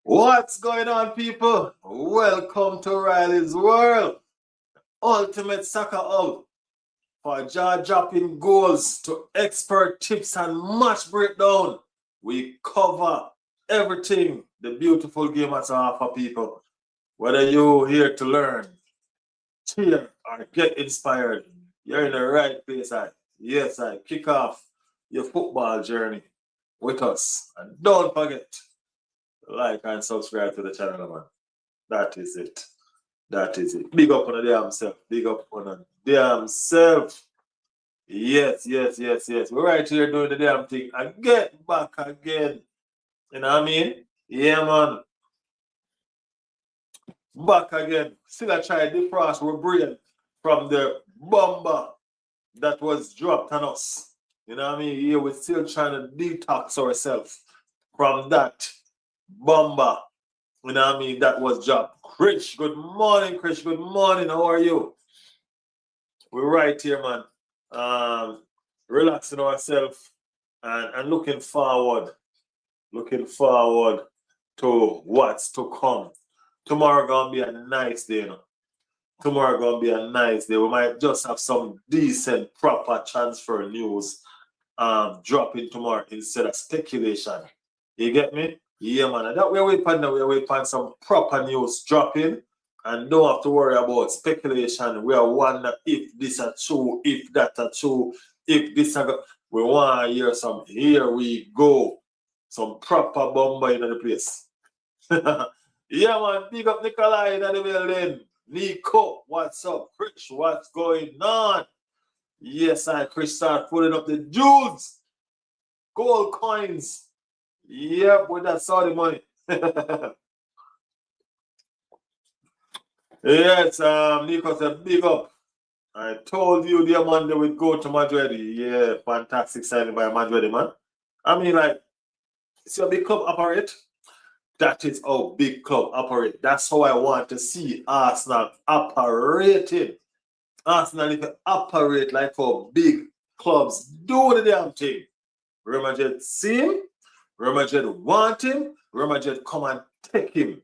What's going on, people? Welcome to Riley's World, Ultimate Soccer Hub for jaw-dropping goals to expert tips and match breakdown. We cover everything the beautiful game has to offer, people. Whether you're here to learn, cheer, or get inspired, you're in the right place. I kick off your football journey with us. And don't forget to like and subscribe to the channel, man. That is it. That is it. Big up on the damn self. Big up on the damn self. Yes. We're right here doing the damn thing. And get back again. You know what I mean? Yeah, man. Back again. Still I try to defrost our brain from the bomber that was dropped on us. You know what I mean? Yeah, we're still trying to detox ourselves from that bomber. You know what I mean? That was dropped. Chris, good morning, Chris. Good morning. How are you? We're right here, man. Relaxing ourselves and looking forward to what's to come. Tomorrow gonna be a nice day, you know. Tomorrow gonna be a nice day. We might just have some decent, proper transfer news dropping tomorrow instead of speculation. You get me? Yeah, man. And that we're waiting on some proper news dropping. And don't have to worry about speculation. We are wondering if this are true, if that are true, if this are we want to hear some. Here we go. Some proper bomber in the place. Yeah, man. Big up Nikolai in the building. Nico, what's up? Chris, what's going on? Yes, Chris start putting up the jewels. Gold coins. Yep, with that Saudi money. Yes, Nico said big up. I told you the Monday would go to Madrid. Yeah, fantastic signing by Madrid, man. I mean, like, see a big club operate? That is how big club operate. That's how I want to see Arsenal operating. Arsenal need to operate like how big clubs do the damn thing. Real Madrid see him, Real Madrid want him, Real Madrid come and take him.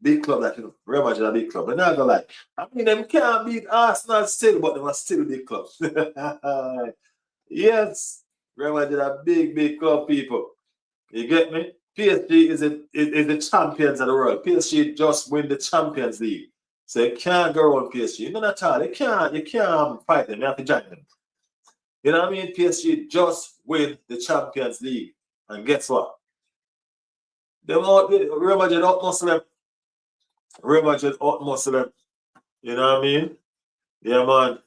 Big club that you know, Real Madrid a big club. But not gonna lie. I mean, them can't beat Arsenal still, but they are still big club. Yes, Real Madrid a big club, people. You get me? PSG is the champions of the world. PSG just win the Champions League. So you can't go around PSG. None at all. You can't fight them. You have to join them. You know what I mean? PSG just win the Champions League. And guess what? Real Madrid outmuscle them. Real Madrid outmuscle them. You know what I mean? Yeah, man.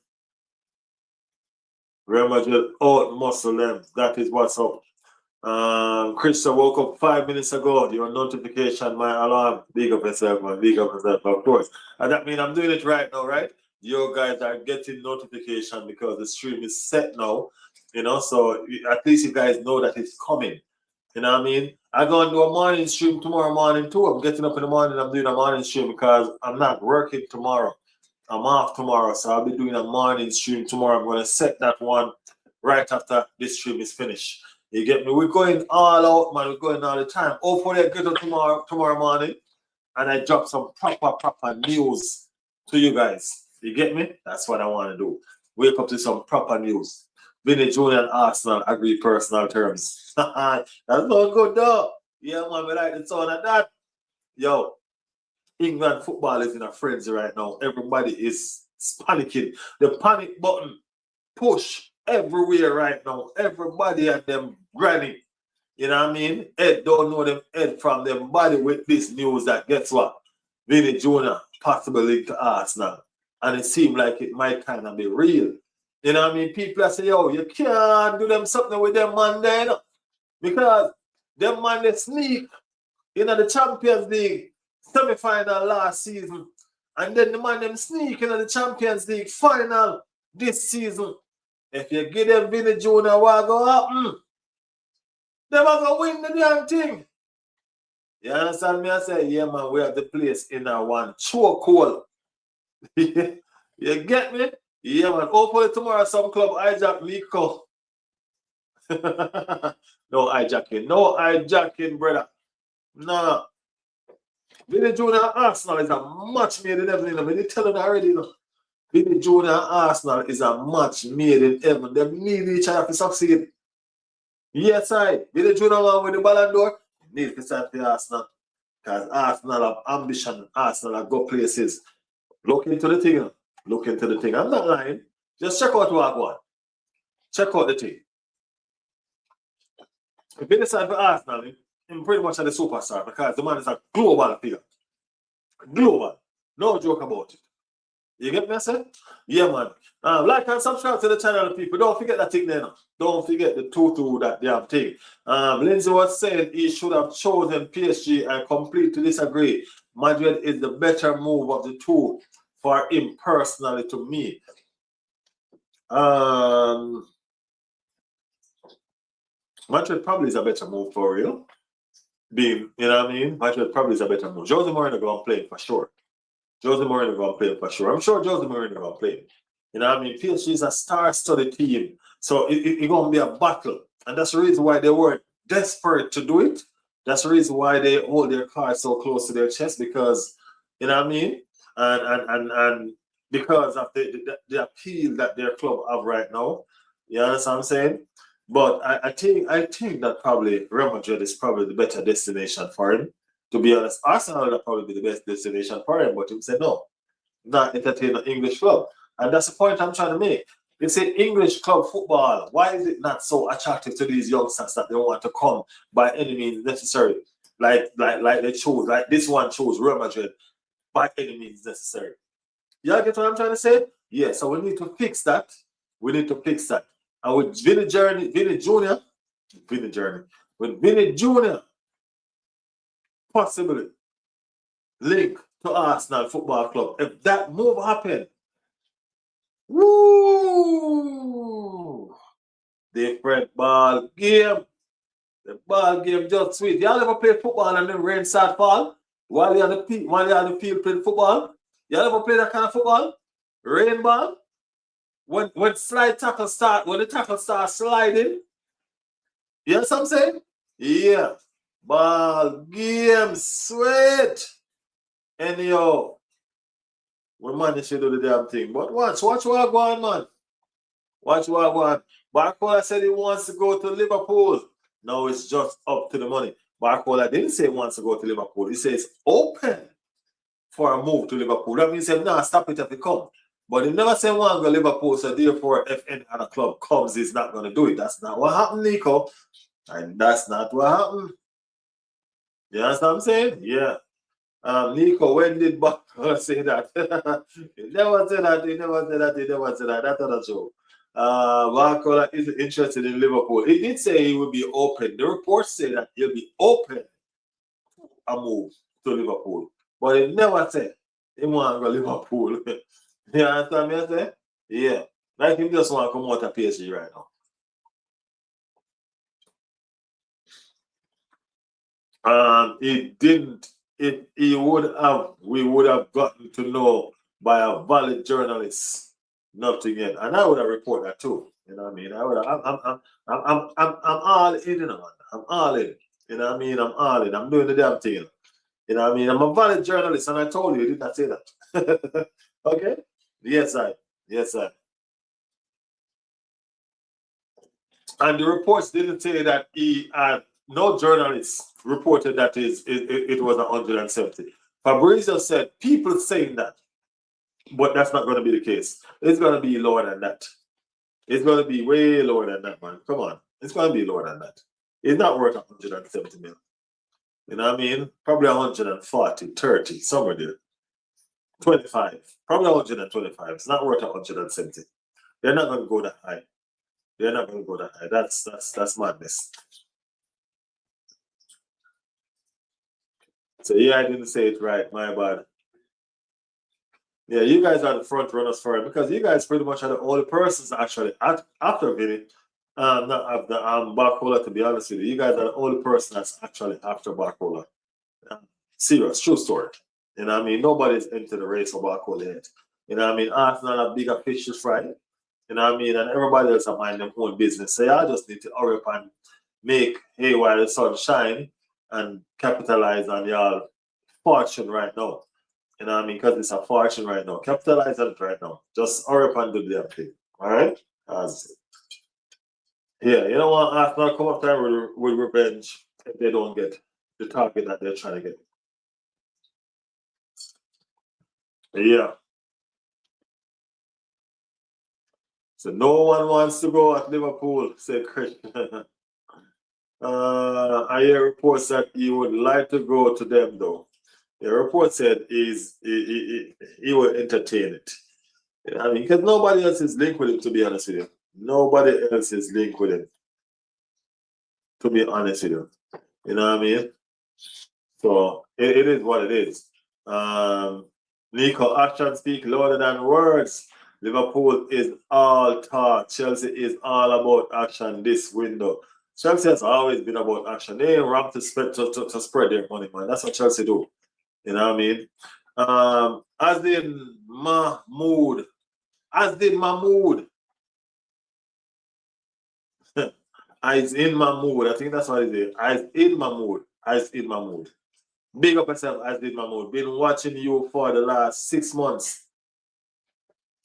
Real Madrid outmuscle them. That is what's up. Christian woke up 5 minutes ago. Your notification, my alarm. Big up yourself, man. Big up yourself, of course. And that means I'm doing it right now, right? You guys are getting notification because the stream is set now. You know, so at least you guys know that it's coming. You know what I mean? I'm going to do a morning stream tomorrow morning too. I'm getting up in the morning. I'm doing a morning stream because I'm not working tomorrow. I'm off tomorrow, so I'll be doing a morning stream tomorrow. I'm going to set that one right after this stream is finished. You get me? We're going all out, man. We're going all the time. Hopefully, I get up tomorrow morning and I drop some proper news to you guys. You get me? That's what I want to do. Wake up to some proper news. Vinny Jr. and Arsenal agree personal terms. That's not good, though. Yeah, man, we like the sound of that. Yo, England football is in a frenzy right now. Everybody is panicking. The panic button push everywhere right now. Everybody at them granny. You know what I mean? Ed don't know them head from them body with this news that guess what? Vinny Jr. possibly linked to Arsenal. And it seemed like it might kind of be real. You know what I mean? People say, yo, you can't do them something with them man there. Because them man they sneak the Champions League semi-final last season. And then the man them sneak the Champions League final this season. If you give them Vinny Jr. what go happen? They are going to win the damn thing. You understand me? I say, yeah, man, we have the place in our one chokehold. You get me? Yeah, man. Hopefully tomorrow some club hijack Nico. No hijacking. No hijacking, brother. No. Vinny Junior Arsenal is a match made in heaven. I tell you already. Vinny Junior Arsenal is a match made in heaven. They need each other to succeed. Yes, I. Vinny Junior one with the Ballon d'Or need to start for Arsenal. Because Arsenal have ambition. Arsenal have go places. Look into the thing. Look into the thing. I'm not lying. Just check out what I want. Check out the thing. If you decide for Arsenal, he's pretty much a the superstar because the man is a global figure. Global. No joke about it. You get me, I said? Yeah, man. Like and subscribe to the channel, people. Don't forget that thing there now. Don't forget the tutu that they have taken. Lindsay was saying he should have chosen PSG. I completely disagree. Madrid is the better move of the two for him personally to me. Madrid probably is a better move for real. Being, you know what I mean? Madrid probably is a better move. Jose Mourinho going to play for sure. Jose Mourinho going to play for sure. I'm sure Jose Mourinho going to play. You know what I mean? PSG is a star-studded team. So it's going to be a battle. And that's the reason why they weren't desperate to do it. That's the reason why they hold their cards so close to their chest because, you know what I mean? And because of the appeal that their club have right now. You understand what I'm saying? But I think that probably Real Madrid is probably the better destination for him. To be honest, Arsenal would probably be the best destination for him, but he said no, not entertain an English club. And that's the point I'm trying to make. It's an English club football. Why is it not so attractive to these youngsters that they want to come by any means necessary? Like they chose, like this one chose Real Madrid by any means necessary. Y'all get what I'm trying to say? Yeah, so we need to fix that. We need to fix that. And with Vinny Jr., with Vinny Jr. possibly link to Arsenal Football Club. If that move happened, woo! Different ball game. The ball game just sweet. Y'all ever play football and then rain start fall? While you're on the field playing football? Y'all ever play that kind of football? Rain ball? When the tackle starts sliding, you know what I'm saying? Yeah. Ball game sweet. Anyhow, we managed to do the damn thing. But watch what I want, man. Watch what I want. Barcola said he wants to go to Liverpool. Now it's just up to the money. Barcola didn't say he wants to go to Liverpool. He says open for a move to Liverpool. That means he said, nah, stop it if it comes. But he never said one go Liverpool, so therefore if any other club comes, he's not going to do it. That's not what happened, Nico. And that's not what happened. You understand what I'm saying? Yeah. Nico, when did Barcola say that? He never said that. That's not a joke. Barcola is interested in Liverpool. He did say he would be open. The reports say that he'll be open a move to Liverpool. But he never said he want to go Liverpool. You understand me? I say? Yeah. Like he just want to come out of PSG right now. It didn't. We would have gotten to know by a valid journalist. Nothing yet. And I would have reported that too. You know what I mean? I'm all in, you know, man. I'm all in. You know what I mean? I'm all in. I'm doing the damn thing. You know what I mean? I'm a valid journalist, and I told you, did not say that. Okay? Yes, I. And the reports didn't say that he had no journalists reported that it was 170. Fabrizio said people saying that, but that's not going to be the case. It's going to be lower than that. It's going to be way lower than that, man. Come on. It's going to be lower than that. It's not worth 170 million. You know what I mean? Probably 140, 30, somewhere there. 25. Probably 125. It's not worth 170. They're not going to go that high. They're not going to go that high. That's madness. So yeah, I didn't say it right. My bad. Yeah, you guys are the front runners for it because you guys pretty much are the only persons actually after Vinny. Not after Barcola, to be honest with you. You guys are the only person that's actually after Barcola. Serious, true story. You know what I mean? Nobody's into the race for Barcola yet. You know what I mean? Arsenal are bigger fish to fry. You know what I mean? And everybody else are minding their own business. So I just need to hurry up and make hay while the sun shine and capitalize on y'all fortune right now. You know what I mean? Because it's a fortune right now. Capitalize on it right now. Just hurry up and do the damn thing. All right? Yeah, you know what? Arsenal come up there with revenge if they don't get the target that they're trying to get. Yeah. So no one wants to go at Liverpool, said Chris. I hear reports that he would like to go to them though. The report said he will entertain it. You know what I mean, because nobody else is linked with him, to be honest with you. Nobody else is linked with him, to be honest with you. You know what I mean? So it is what it is. Nico, actions speak louder than words. Liverpool is all talk. Chelsea is all about action this window. Chelsea has always been about action. They ain't wrong to spread their money, man. That's what Chelsea do. You know what I mean? As in Mahmood. As in Mahmood. Eyes in Mahmood. I think that's what it is. Eyes in Mahmood. Eyes in Mahmood. Big up yourself, as did Mahmood. Been watching you for the last 6 months.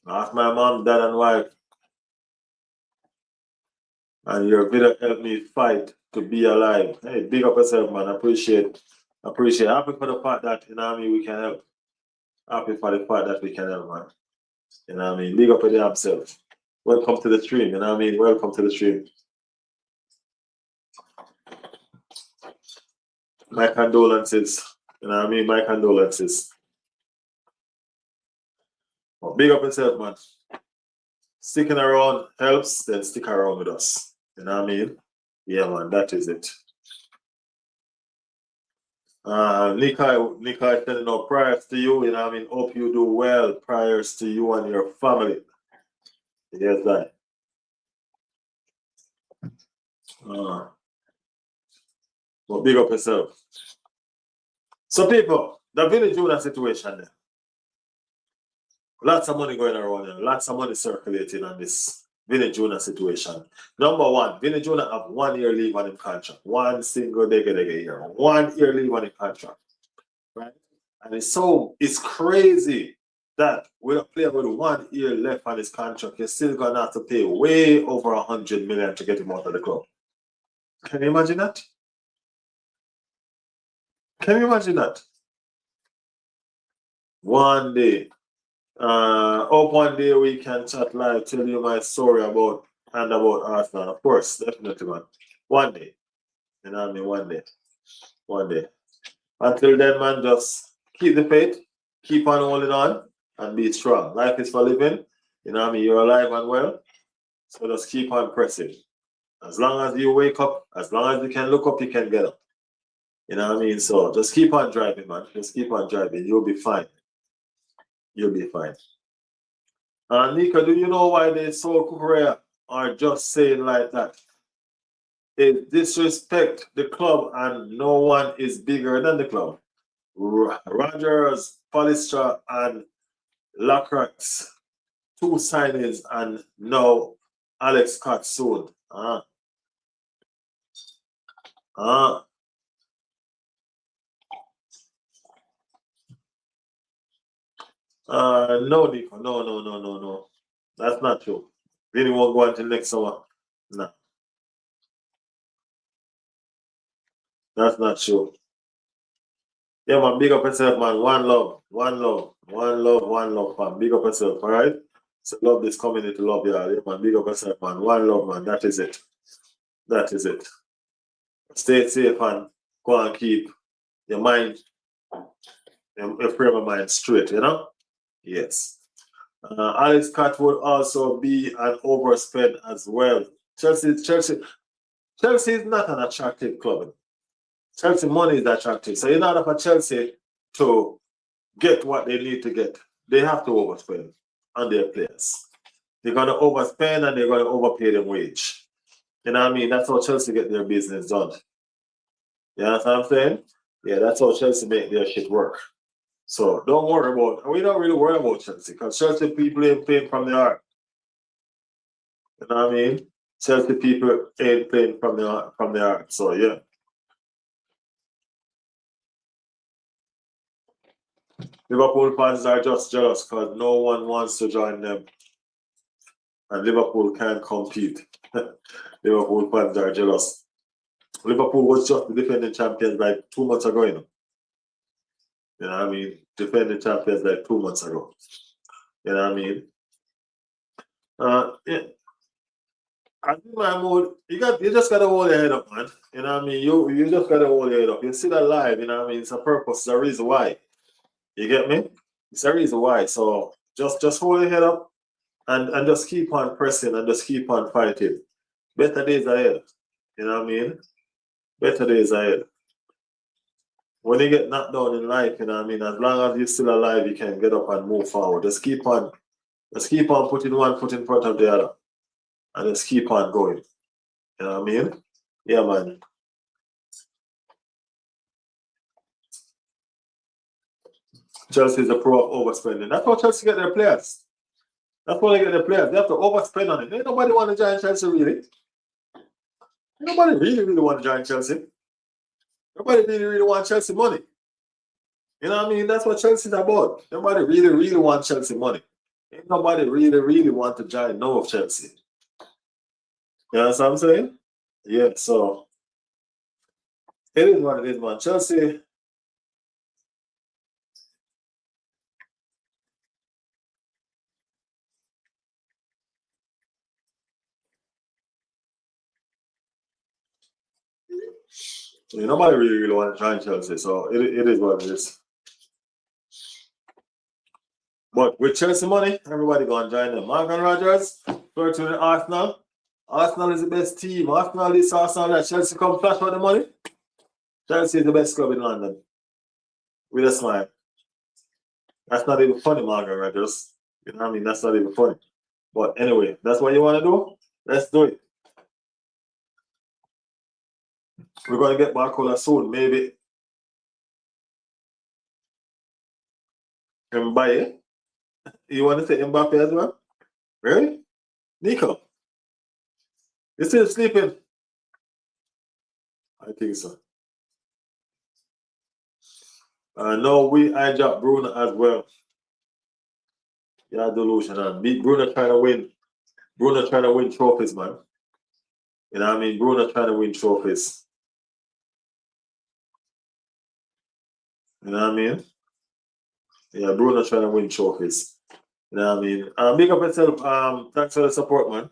Ask my mom, dad, and wife. And your video helped me fight to be alive. Hey, big up yourself, man. Appreciate. Happy for the fact that, you know what I mean, we can help. Happy for the fact that we can help, man. You know what I mean? Big up your self. Welcome to the stream, you know what I mean? Welcome to the stream. My condolences. You know what I mean? My condolences. Well, big up yourself, man. Sticking around helps, then stick around with us. You know what I mean? Yeah, man, that is it. Nikai sending out prayers to you, you know what I mean? Hope you do well. Prayers to you and your family. Yes, that. But big up yourself. So, people, the Vinny Jr. situation there. Lots of money going around here. Lots of money circulating on this Vinny Jr. situation. Number one, Vinny Jr. have 1 year leave on his contract. One single day year. 1 year leave on his contract. Right? And it's crazy that with a player with 1 year left on his contract, you're still gonna have to pay way over 100 million to get him out of the club. Can you imagine that? Can you imagine that? One day. Hope one day we can chat live, tell you my story about Arsenal. Of course, definitely, man. One day. You know what I mean? One day. One day. Until then, man, just keep the faith, keep on holding on, and be strong. Life is for living. You know what I mean? You're alive and well. So just keep on pressing. As long as you wake up, as long as you can look up, you can get up. You know what I mean? So just keep on driving, man. Just keep on driving. You'll be fine. You'll be fine. Nika, do you know why they so Korea are just saying like that? They disrespect the club and no one is bigger than the club. Rogers, Polistra, and Lacroix, 2 signings, and now Alex Scott soon. No, Nico, no. That's not true. Vinny won't go until next summer. No, that's not true. Yeah, man, big up yourself, man. One love, man. Big up yourself, all right? So love this community, love y'all. Yeah, man, big up yourself, man. One love, man. That is it. That is it. Stay safe and go and keep your mind, your frame of mind straight, you know? Yes. Alex Scott would also be an overspend as well. Chelsea is not an attractive club. Chelsea money is attractive. So in order for Chelsea to get what they need to get, they have to overspend on their players. They're going to overspend and they're going to overpay them wage. You know what I mean? That's how Chelsea get their business done. You know what I'm saying? Yeah, that's how Chelsea make their shit work. So don't worry about, we don't really worry about Chelsea because Chelsea people ain't playing from the heart. You know what I mean? Chelsea people ain't playing from the heart. So yeah. Liverpool fans are just jealous because no one wants to join them. And Liverpool can't compete. Liverpool fans are jealous. Liverpool was just the defending champions like 2 months ago, you know. You know what I mean? Defending champions like 2 months ago. You know what I mean? Yeah. I think my mood, you just gotta hold your head up, man. You know what I mean? You just gotta hold your head up. You're still alive, you know what I mean? It's a purpose, it's a reason why. You get me? It's a reason why. So just hold your head up and just keep on pressing and just keep on fighting. Better days ahead. You know what I mean? Better days ahead. When you get knocked down in life, you know what I mean? As long as you're still alive, you can get up and move forward. Just keep on putting one foot in front of the other. And just keep on going. You know what I mean? Yeah, man. Chelsea is a pro of overspending. That's how Chelsea get their players. That's how they get their players. They have to overspend on it. Ain't nobody want to join Chelsea, really. Nobody really want to join Chelsea. Nobody really want Chelsea money. You know what I mean? That's what Chelsea's about. Nobody really want Chelsea money. Ain't nobody really want to join no of Chelsea. You know what I'm saying? Yeah, so it is what it is, man. Chelsea. Nobody really want to join Chelsea, so it is what it is. But with Chelsea money, everybody going to join them. Morgan Rogers, virtually to Arsenal. Arsenal is the best team. Arsenal is Arsenal that Chelsea come flash for the money. Chelsea is the best club in London. With a smile. That's not even funny, Morgan Rogers. You know what I mean? That's not even funny. But anyway, that's what you want to do? Let's do it. We're going to get Barcola soon, maybe. Mbappe. You want to say Mbappe as well? Really? Nico? You still sleeping? I think so. No, I dropped Bruno as well. Yeah, delusional. Bruno trying to win. Bruno trying to win trophies, man. You know what I mean? Bruno trying to win trophies. You know what I mean? Yeah, Bruno trying to win trophies. You know what I mean? Big up yourself. Thanks for the support, man.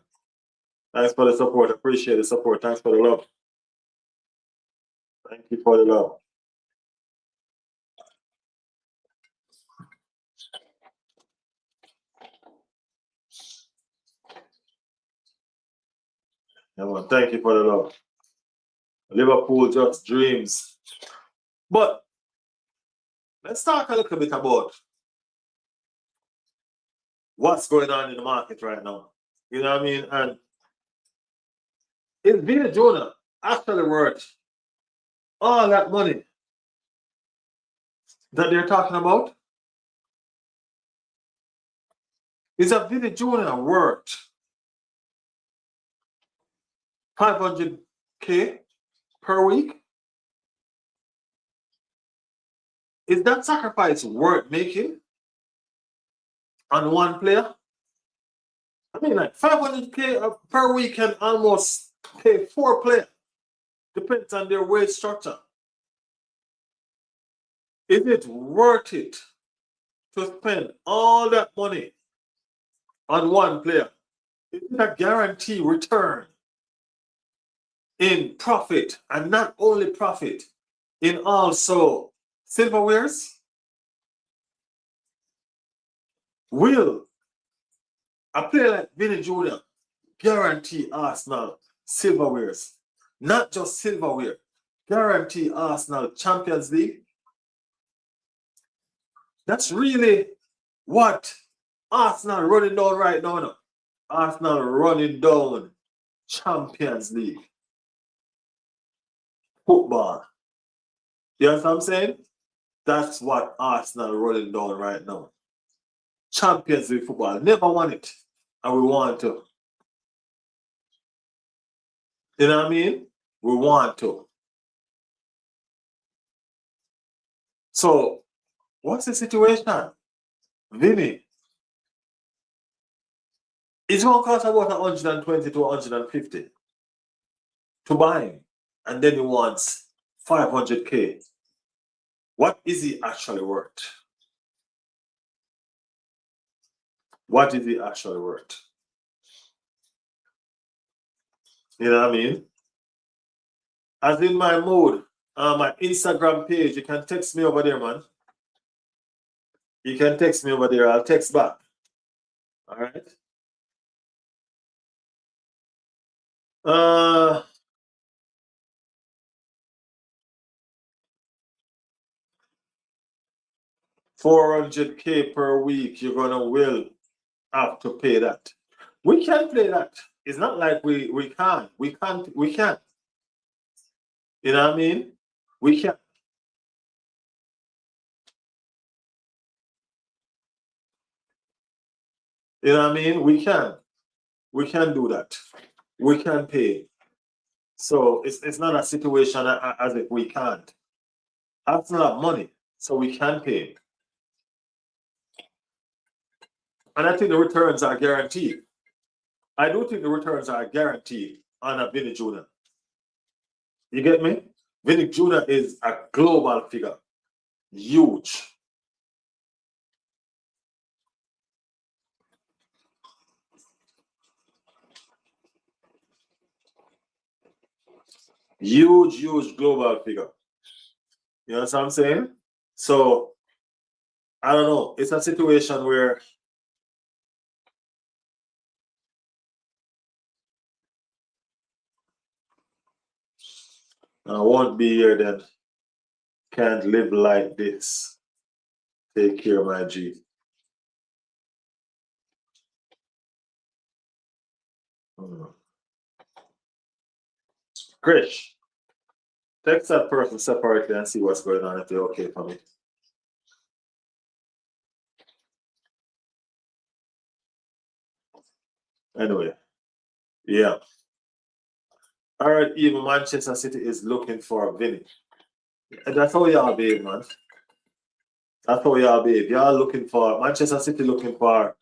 Thanks for the support. Appreciate the support. Thanks for the love. Thank you for the love. Yeah, man. Thank you for the love. Liverpool just dreams. But let's talk a little bit about what's going on in the market right now. You know what I mean? And is Vina Jonah actually worth all that money that they're talking about? Is a Vina Jonah worth 500K per week? Is that sacrifice worth making on one player? I mean, like 500K per week can almost pay 4 players. Depends on their wage structure. Is it worth it to spend all that money on one player? Is it a guarantee return in profit, and not only profit, in also silverwares? Will a player like Vinny Jr. guarantee Arsenal silverwares? Not just silverware, guarantee Arsenal Champions League? That's really what Arsenal running down right now. No? Arsenal running down Champions League football. You understand what I'm saying? That's what Arsenal running down right now. Champions League football. Never won it. And we want to. You know what I mean? We want to. So What's the situation? Vinny, it's going to cost about 120 to 150 to buy him. And then he wants 500K. What is he actually worth? What is he actually worth? You know what I mean? As in my mood, my Instagram page, you can text me over there, man. You can text me over there. I'll text back. All right. 400K per week. You're gonna will have to pay that. We can play that. It's not like we can't. We can't. We can't. You know what I mean? We can. You know what I mean? We can. We can do that. We can pay. So it's not a situation as if we can't. That's not money, so we can pay. And I think the returns are guaranteed. I do think the returns are guaranteed on a Vinny Jr. You get me? Vinny Jr. is a global figure. Huge. Huge global figure. You know what I'm saying? So I don't know. It's a situation where I won't be here then. Can't live like this. Take care, my G. Krish, text that person separately and see what's going on if they're okay for me. Anyway, yeah. All right, even Manchester City is looking for Vinny. And that's how y'all behave, man. That's how y'all behave. Y'all looking for Manchester City looking for.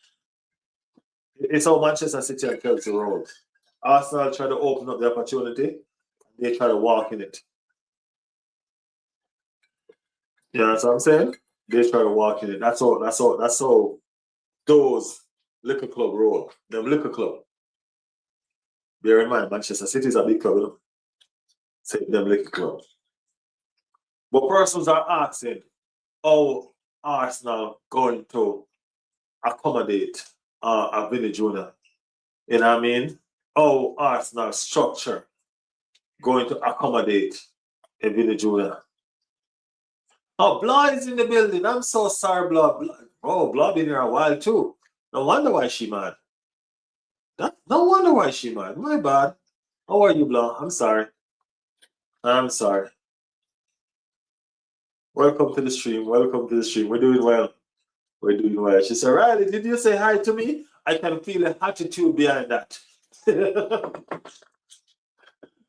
It's how Manchester City and Chelsea roll. Arsenal try to open up the opportunity. They try to walk in it. You know what I'm saying? They try to walk in it. That's how those liquor club roll. Them liquor club. Bear in mind, Manchester City is a big club, you know? Say them liquor club. But persons are asking, how Arsenal going to accommodate a Vinny Jr.? You know what I mean? How Arsenal structure going to accommodate a Vinny Jr.? Oh, Blood is in the building. I'm so sorry, Blood. Oh, Blood been here a while too. No wonder why she mad. No wonder why she mad. My bad. How are you, Blood? I'm sorry. I'm sorry. Welcome to the stream. Welcome to the stream. We're doing well. We're doing well. She said, Riley, did you say hi to me? I can feel the attitude behind that.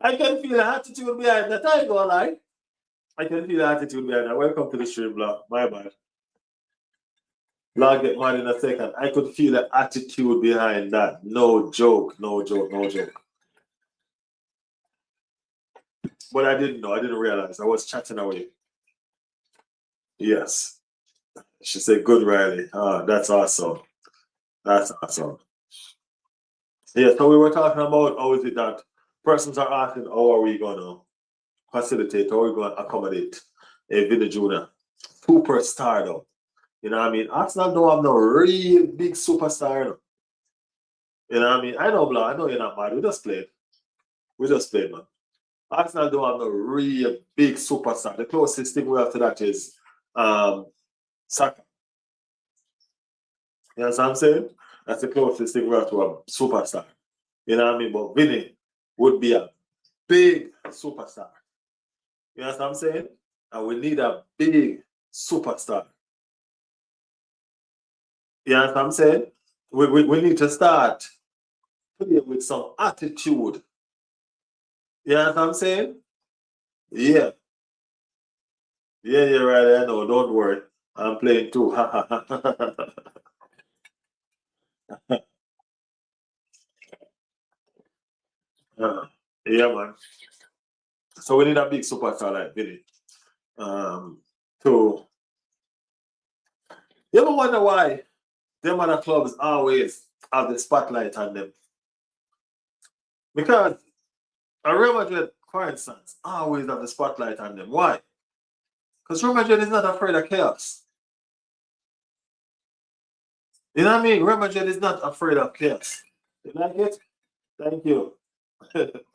I can feel the attitude behind that. I ain't gonna lie. I can feel the attitude behind that. Welcome to the stream, Block. My bad. Block get mad in a second. I could feel the attitude behind that. No joke. No joke. No joke. But I didn't know. I didn't realize. I was chatting away. Yes. She said, good, Riley. That's awesome. That's awesome. Yeah, so we were talking about how is it that persons are asking, how are we going to facilitate, how are we going to accommodate a Vinny Jr. Superstar though. You know what I mean? Arsenal don't have no real big superstar. Though. You know what I mean? I know, Blah. I know you're not mad. We just played. We just played, man. Arsenal don't have no real big superstar. The closest thing we have to that is Saka. You know what I'm saying? That's the closest thing we have to a superstar. You know what I mean? But Vinny would be a big superstar. You know what I'm saying? And we need a big superstar. You know what I'm saying? We need to start with some attitude. You know what I'm saying? Yeah. Yeah, right. I know. Don't worry. I'm playing too. Yeah, man. So we need a big superstar like Billy. To you ever wonder why them other clubs always have the spotlight on them? Because a Real Madrid, for instance, always have the spotlight on them. Why? Because Real Madrid is not afraid of chaos. You know what I mean? Real Madrid is not afraid of chaos. You like it? Thank you.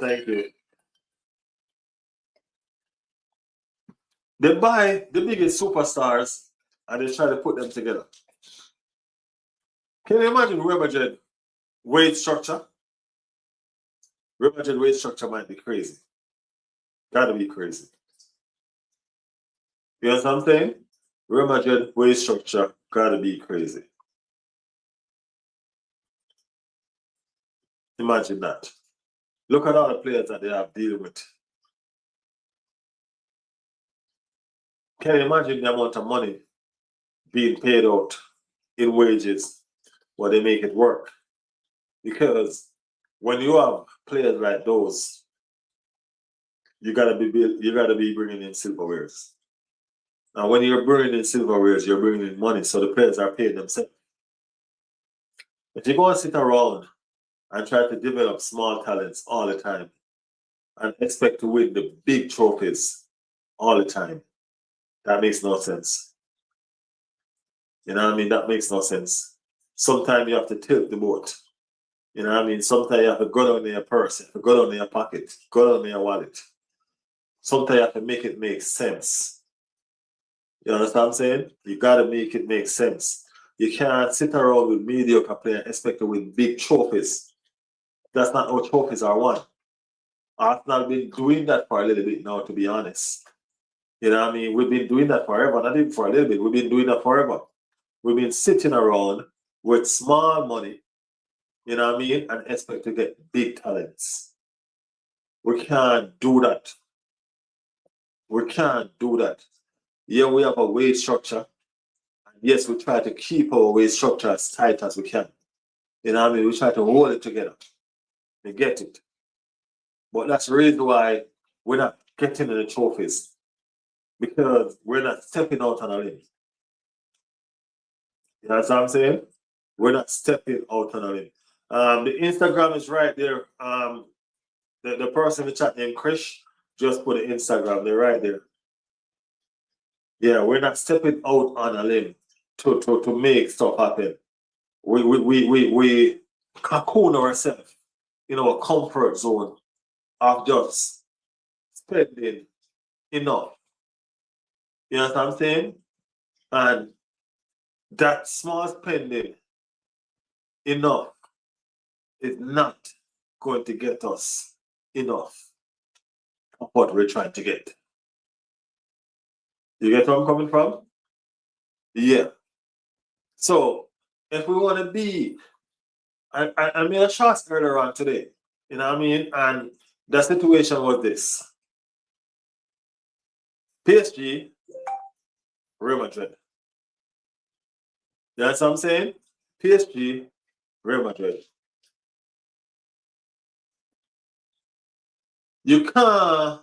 Thank you. They buy the biggest superstars and they try to put them together. Can you imagine Real Madrid wage structure? Real Madrid wage structure might be crazy. Gotta be crazy. You know what I'm saying? Real Madrid wage structure gotta be crazy. Imagine that. Look at all the players that they have dealing with. Can you imagine the amount of money being paid out in wages where they make it work? Because when you have players like those, you gotta be bringing in silverwares. Now, when you're bringing in silverwares, you're bringing in money, so the players are paying themselves. If you go and sit around and try to develop small talents all the time and expect to win the big trophies all the time, that makes no sense. You know what I mean? That makes no sense. Sometimes you have to tilt the boat. You know what I mean? Sometimes you have to go down in your purse, you have to go down in your pocket, go down in your wallet. Sometimes you have to make it make sense. You understand what I'm saying? You gotta make it make sense. You can't sit around with mediocre players and expect to win big trophies. That's not how trophies are won. Arsenal been doing that for a little bit now, to be honest. You know what I mean? We've been doing that forever, not even for a little bit. We've been doing that forever. We've been sitting around with small money, you know what I mean, and expect to get big talents. We can't do that. We can't do that. Yeah, we have a wage structure. Yes, we try to keep our wage structure as tight as we can. You know what I mean? We try to hold it together. We get it. But that's the reason why we're not getting the trophies. Because we're not stepping out on a limb. You know what I'm saying? We're not stepping out on a limb. The Instagram is right there. The person in the chat named Krish just put the Instagram. They're right there. Yeah, we're not stepping out on a limb to make stuff happen. We cocoon ourselves in our comfort zone of just spending enough. You know what I'm saying? And that small spending enough is not going to get us enough of what we're trying to get. You get where I'm coming from? Yeah. So if we want to be, I made a shot earlier on today, you know what I mean? And the situation was this: PSG, Real Madrid. You know what I'm saying? PSG, Real Madrid. You can't,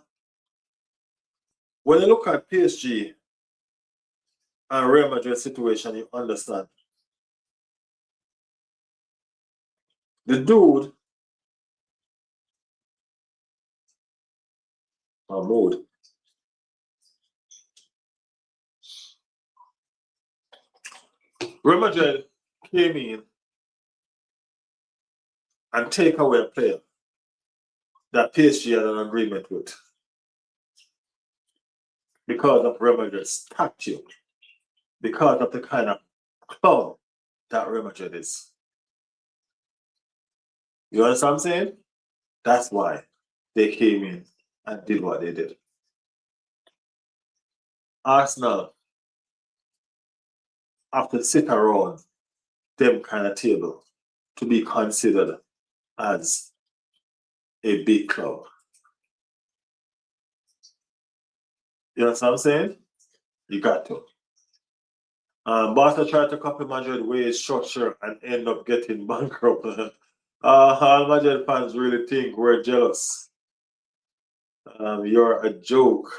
when you look at PSG and Real Madrid situation, you understand. The dude, Mahmoud, Real Madrid came in and take away a player that PSG had an agreement with because of Real Madrid's statue, because of the kind of club that Real Madrid is. You understand what I'm saying? That's why they came in and did what they did. Arsenal have to sit around them kind of table to be considered as a big club. You know what I'm saying? You got to. Barca tried to copy Madrid wage structure and end up getting bankrupt. All Madrid fans really think we're jealous. You're a joke.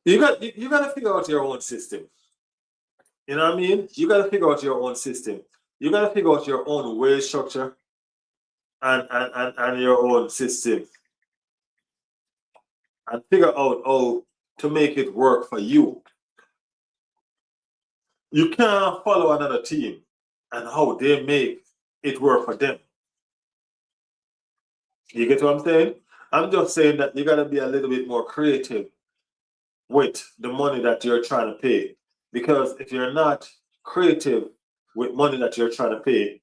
You got to figure out your own system. You know what I mean? You got to figure out your own system. You got to figure out your own wage structure and your own system, and figure out how to make it work for you. You can't follow another team and how they make it work for them. You get what I'm saying? I'm just saying that you got to be a little bit more creative with the money that you're trying to pay. Because if you're not creative with money that you're trying to pay,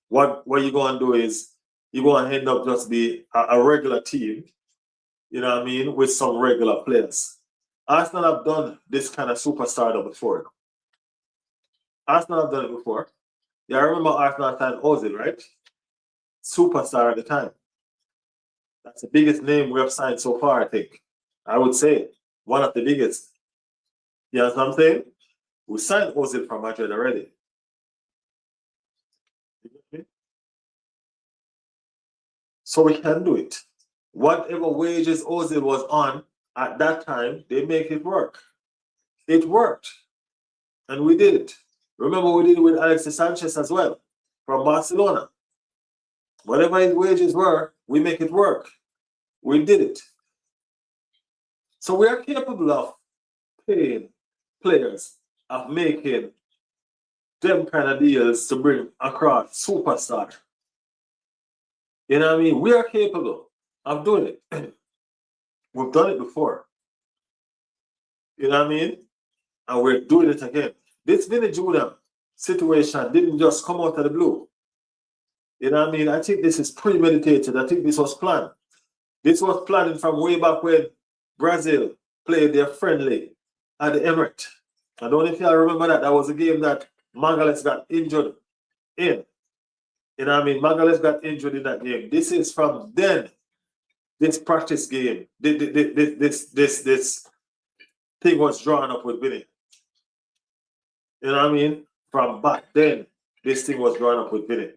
what you're going to do is you're going to end up just be a regular team, you know what I mean, with some regular players. Arsenal have done this kind of superstar before. Arsenal have done it before. Yeah, I remember Arsenal signed Ozil, right? Superstar at the time. That's the biggest name we have signed so far, I think. I would say one of the biggest. You know what I'm saying? We signed Ozil from Madrid already. So we can do it. Whatever wages Ozil was on at that time, they make it work. It worked. And we did it. Remember, we did it with Alexis Sanchez as well from Barcelona. Whatever his wages were, we make it work. We did it. So we are capable of paying players, of making them kind of deals to bring across superstar. You know what I mean? We are capable of doing it. We've done it before. You know what I mean? And we're doing it again. This Vinny Jr. situation didn't just come out of the blue. You know what I mean? I think this is premeditated. I think this was planned. This was planning from way back when Brazil played their friendly at the Emirates. I don't know if you remember that. That was a game that Magalhaes got injured in. You know what I mean? Magalhaes got injured in that game. This is from then. This practice game. This thing was drawn up with Vinny. You know what I mean? From back then, this thing was drawn up with Vinny.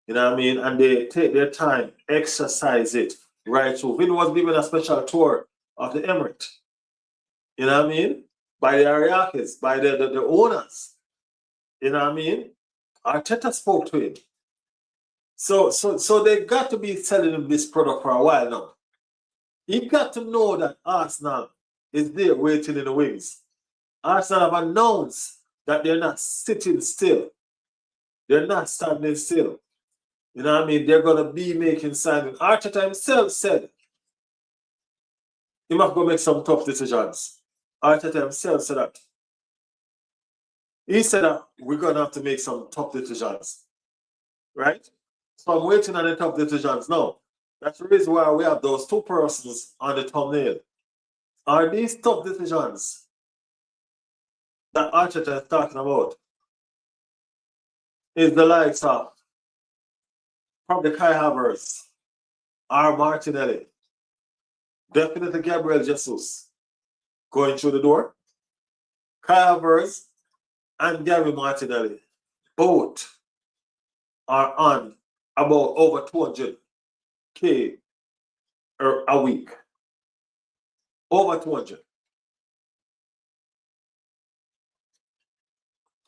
You know what I mean? And they take their time, exercise it right through. Vinny was given a special tour of the Emirates. You know what I mean? By the Ariakis, by the owners. You know what I mean? Arteta spoke to him. So they got to be selling him this product for a while now. He got to know that Arsenal is there waiting in the wings. Arsenal have announced that they're not sitting still. They're not standing still. You know what I mean? They're going to be making signings. Arteta himself said he must go make some tough decisions. Arteta himself said that. He said that we're going to have to make some tough decisions. Right? So I'm waiting on the tough decisions now. That's the reason why we have those two persons on the thumbnail. Are these tough decisions that Arteta is talking about? Is the likes of probably Kai Havertz or Martinelli, definitely Gabriel Jesus going through the door. Kai Havertz and Gary Martinelli both are on about over 200K a week. Over 200.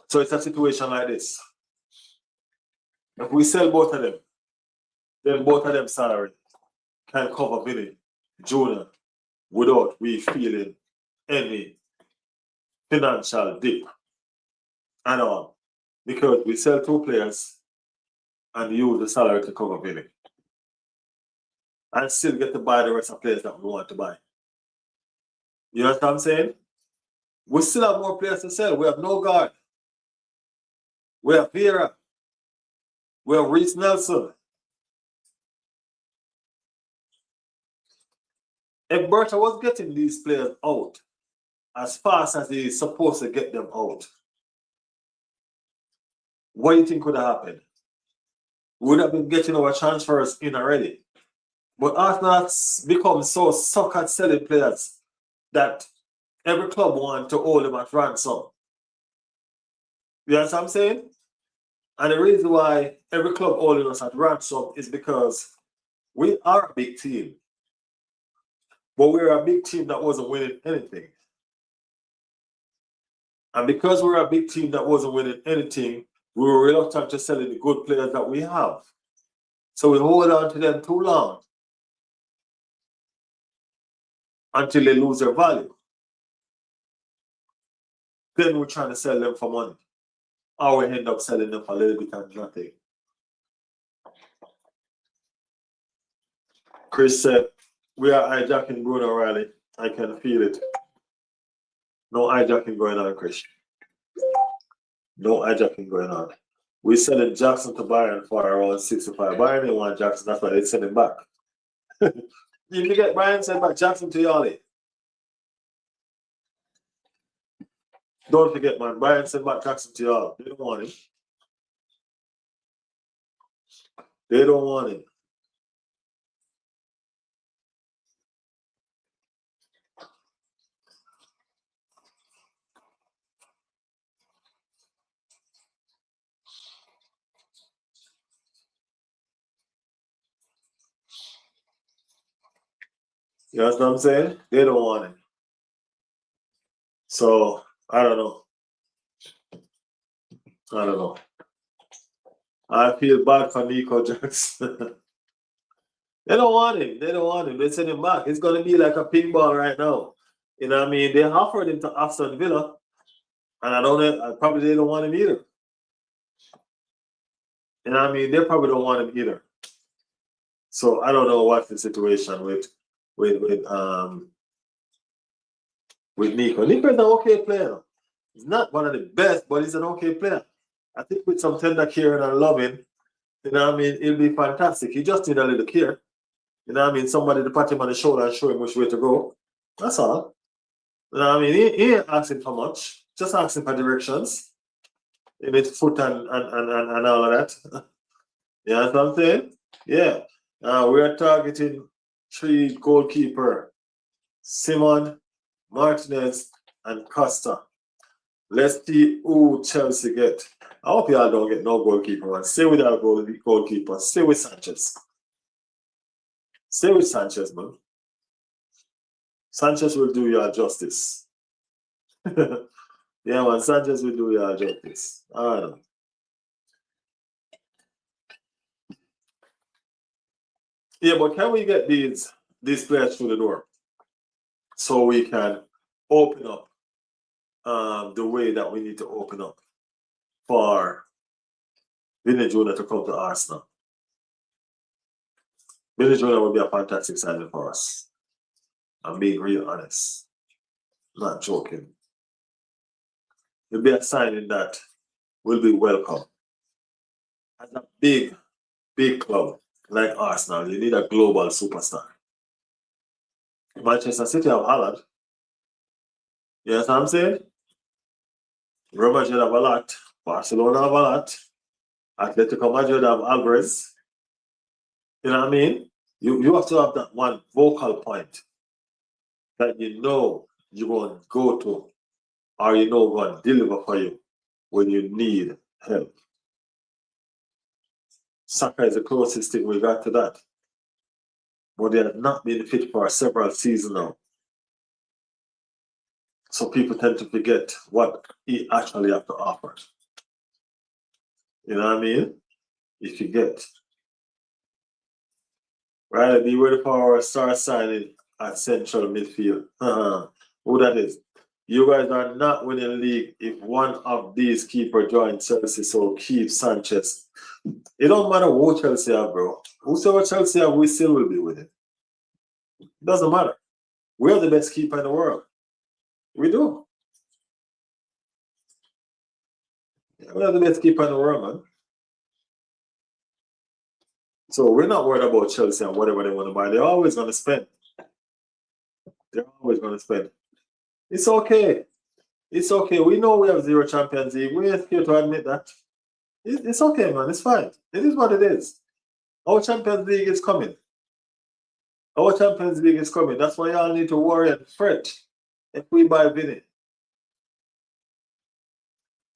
So it's a situation like this. If we sell both of them, then both of them salary can cover Vinny Jr. without we feeling any financial dip at all. Because we sell two players and use the salary to cover Vinny. And still get to buy the rest of the players that we want to buy. You know what I'm saying? We still have more players to sell. We have no guard. We have Vieira. We have Reece Nelson. If Berta was getting these players out as fast as he's supposed to get them out, what do you think would have happened? We would have been getting our transfers in already. But Arsenal has become so stuck at selling players that every club want to hold him at ransom. You know what I'm saying? And the reason why every club holding us at ransom is because we are a big team, but we're a big team that wasn't winning anything. And because we're a big team that wasn't winning anything, we were reluctant to sell the good players that we have. So we hold on to them too long until they lose their value. Then we're trying to sell them for money. Or we end up selling them for a little bit and nothing. Chris said, we are hijacking Bruno Riley. I can feel it. No hijacking going on, Chris. No hijacking going on. We selling Jackson to Bayern for around 65. Bayern didn't want Jackson, that's why they sent him back. You get Bayern sent back Jackson to Yali. Don't forget, man, Bayern sent back Jackson to Yali. They don't want him. They don't want him. You know what I'm saying? They don't want him. So, I don't know. I don't know. I feel bad for Nico Jackson. They don't want him. They don't want him. They send him back. It's going to be like a pinball right now. You know what I mean? They offered him to Aston Villa. And I don't know, probably they don't want him either. You know what I mean? They probably don't want him either. So I don't know what's the situation with Nico. Nico is an okay player. He's not one of the best, but he's an okay player. I think with some tender care and loving, you know what I mean, he'll be fantastic. He just need a little care. You know what I mean? Somebody to pat him on the shoulder and show him which way to go. That's all. You know what I mean? He ain't asking for much. Just asking for directions. In his foot and all of that. You know what I'm saying? Yeah. We are targeting 3 goalkeeper. Simon, Martinez, and Costa. Let's see who Chelsea get. I hope y'all don't get no goalkeeper, man. Stay with our goalkeeper. Stay with Sanchez. Stay with Sanchez, man. Sanchez will do you justice. Yeah, man. Sanchez will do you justice. I don't know. Yeah, but can we get these players through the door so we can open up the way that we need to open up for Vinny Jr. to come to Arsenal? Vinny Jr. would be a fantastic signing for us. I'm being real honest. I'm not joking. It'll be a signing that will be welcome. As a big, big club like Arsenal, you need a global superstar. Manchester City have Haaland. You know what I'm saying? Real Madrid have a lot. Barcelona have a lot. Atletico Madrid have Alvarez. You know what I mean? You have to have that one vocal point that you know you're going to go to, or you know going to deliver for you when you need help. Saka is the closest thing we got to that. But they have not been fit for several seasons now. So people tend to forget what he actually has to offer. You know what I mean? You forget. Right, be ready for our star signing at central midfield. Who that is? You guys are not winning the league if one of these keeper joins Chelsea, so keep Sanchez. It don't matter who Chelsea have, bro. Whosoever Chelsea have, we still will be with it. It doesn't matter. We're the best keeper in the world. We do. Yeah, we're the best keeper in the world, man. So we're not worried about Chelsea and whatever they want to buy. They're always going to spend. They're always going to spend. It's okay. It's okay. We know we have 0 Champions League. We ain't scared to admit that. It's okay, man. It's fine. It is what it is. Our Champions League is coming. Our Champions League is coming. That's why y'all need to worry and fret. If we buy Vinny,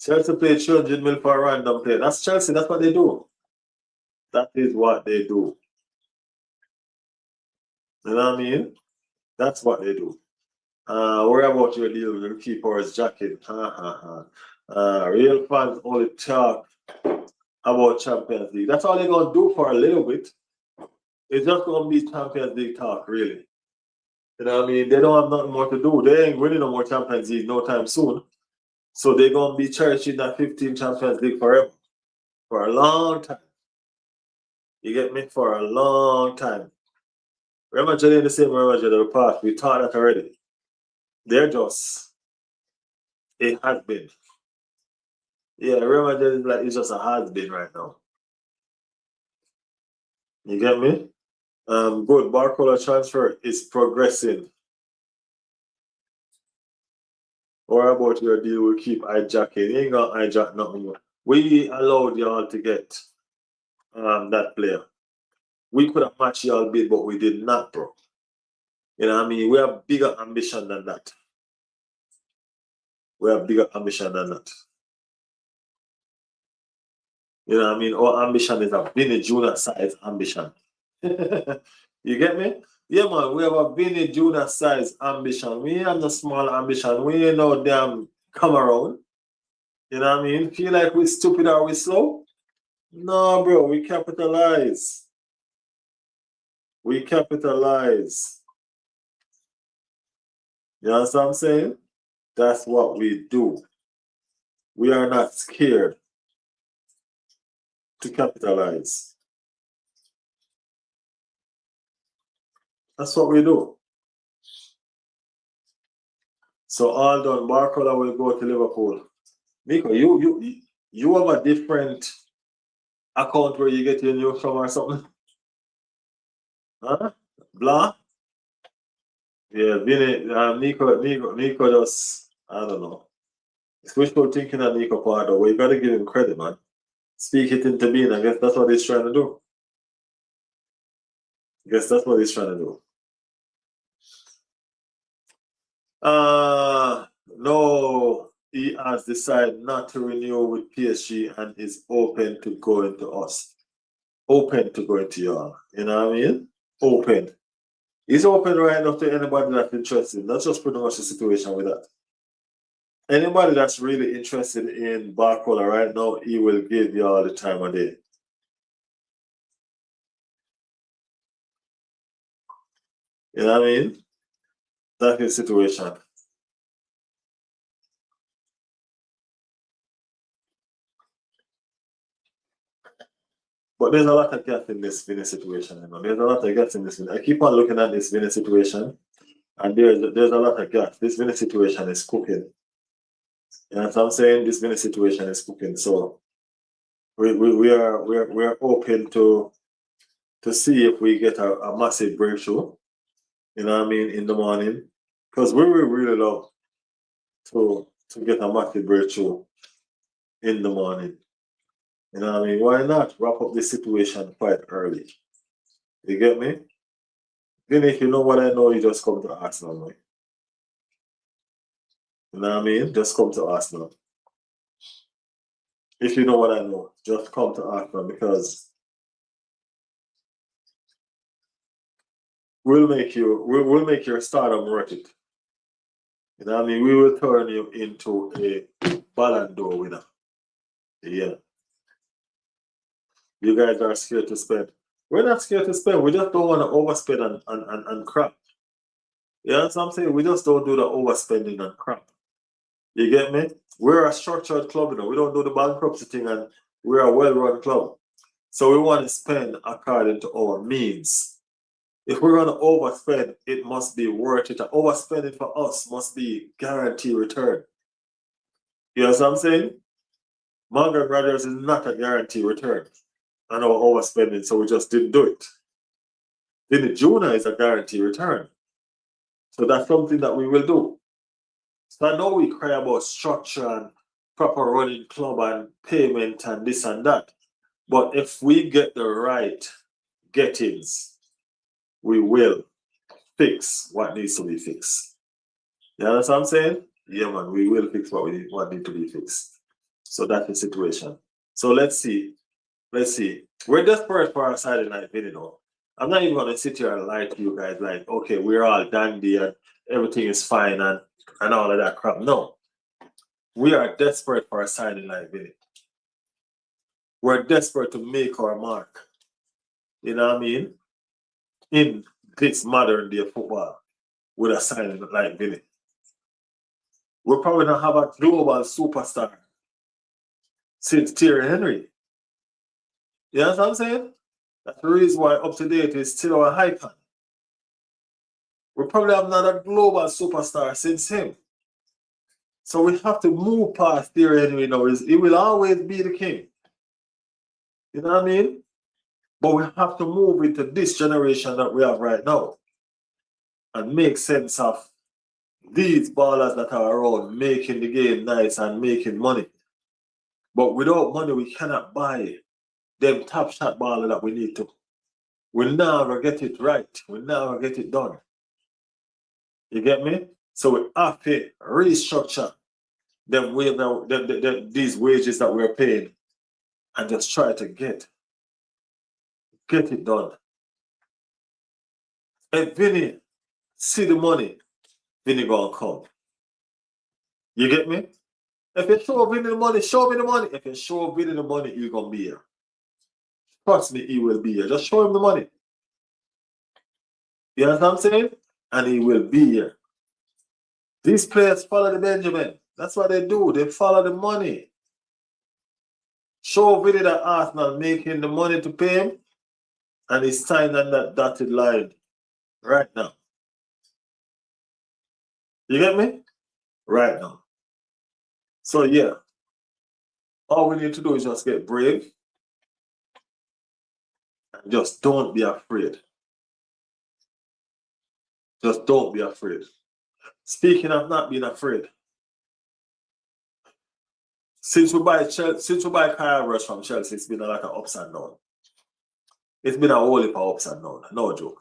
Chelsea pay 300 mil for a random player. That's Chelsea. That's what they do. That is what they do. You know what I mean? That's what they do. Worry about your deal with the keeper's jacket. Real fans only talk about Champions League. That's all they're gonna do for a little bit. It's just gonna be Champions League talk, really. You know what I mean? They don't have nothing more to do. They ain't winning no more Champions League no time soon. So they're gonna be cherishing that 15 Champions League forever. For a long time. You get me? For a long time. Real Madrid ain't the same Real Madrid of the past. We taught that already. They're just, it has been. Yeah, Real Madrid is like, it's just a has been right now. You get me? Good. Barcola transfer is progressing. Or about your deal will keep hijacking. You ain't gonna hijack nothing more. We allowed y'all to get that player. We could have matched y'all bid, but we did not, bro. You know what I mean? We have bigger ambition than that. We have bigger ambition than that. You know what I mean? Our ambition is a Vinny Junior size ambition. You get me? Yeah, man, we have a Vinny Junior size ambition. We ain't have no small ambition. We ain't no damn come around. You know what I mean? Feel like we stupid or we slow? No, bro, we capitalize. We capitalize. You know what I'm saying? That's what we do. We are not scared to capitalize. That's what we do. So all done. Barcola will go to Liverpool. Nico, you have a different account where you get your news from or something? Huh? Blah? Yeah, Vinny, Nico just, I don't know. It's wishful thinking on Nico part, though. You gotta give him credit, man. Speak it into being. I guess that's what he's trying to do. I guess that's what he's trying to do. No, he has decided not to renew with PSG and is open to going to us. Open to going to y'all. You know what I mean? Open. He's open right now to anybody that's interested. That's just pretty much the situation with that. Anybody that's really interested in Barcola right now, he will give you all the time of day. You know what I mean? That's his situation. But there's a lot of gaps in this Vinny situation. You know? There's a lot of gaps in this. I keep on looking at this Vinny situation, and there's a lot of gaps. This Vinny situation is cooking. You know what I'm saying? This Vinny situation is cooking. So we are open to see if we get a massive breakthrough. You know what I mean, in the morning. Because we would really love to get a massive breakthrough in the morning. You know what I mean? Why not wrap up this situation quite early? You get me? Then if you know what I know, you just come to Arsenal, right? You know what I mean? Just come to Arsenal. If you know what I know, just come to Arsenal because we'll make your stardom worth it. You know what I mean? We will turn you into a Ballon d'Or winner. Yeah. You guys are scared to spend. We're not scared to spend. We just don't want to overspend and crap. You know what I'm saying? We just don't do the overspending and crap. You get me? We're a structured club, you know. We don't do the bankruptcy thing, and we're a well-run club. So we want to spend according to our means. If we're going to overspend, it must be worth it. Overspending for us must be guaranteed return. You know what I'm saying? Morgan Rogers is not a guaranteed return on our overspending, so we just didn't do it. Then the Juna is a guaranteed return. So that's something that we will do. So I know we cry about structure and proper running club and payment and this and that. But if we get the right gettings, we will fix what needs to be fixed. You understand what I'm saying? Yeah, man, we will fix what need to be fixed. So that's the situation. So let's see. Let's see. We're desperate for our Saturday night video. I'm not even gonna sit here and lie to you guys like, okay, we're all dandy and everything is fine and all of that crap. No. We are desperate for a Saturday night video. We're desperate to make our mark. You know what I mean? In this modern day football with a Saturday night video. We're probably gonna have a global superstar since Thierry Henry. You know what I'm saying? That's the reason why Up to Date is still our icon. We probably have another global superstar since him. So we have to move past Thierry Henry now. He will always be the king. You know what I mean? But we have to move into this generation that we have right now and make sense of these ballers that are around making the game nice and making money. But without money, we cannot buy them top shot baller that we need to. We'll never get it right. We'll never get it done. You get me? So we have to restructure these wages that we're paying and just try to get it done. If Vinny see the money, Vinny gonna come. You get me? If you show Vinny the money, show me the money. If you show Vinny the money, he's gonna be here. Trust me, he will be here. Just show him the money. You know what I'm saying? And he will be here. These players follow the Benjamin. That's what they do. They follow the money. Show Vinny that Arsenal making the money to pay him, and he's signed on that dotted line right now. You get me? Right now. So yeah, all we need to do is just get brave and just don't be afraid. Just don't be afraid. Speaking of not being afraid, since we buy Kai Havertz from Chelsea, it's been a lot of ups and downs. It's been a whole heap of ups and downs. No joke.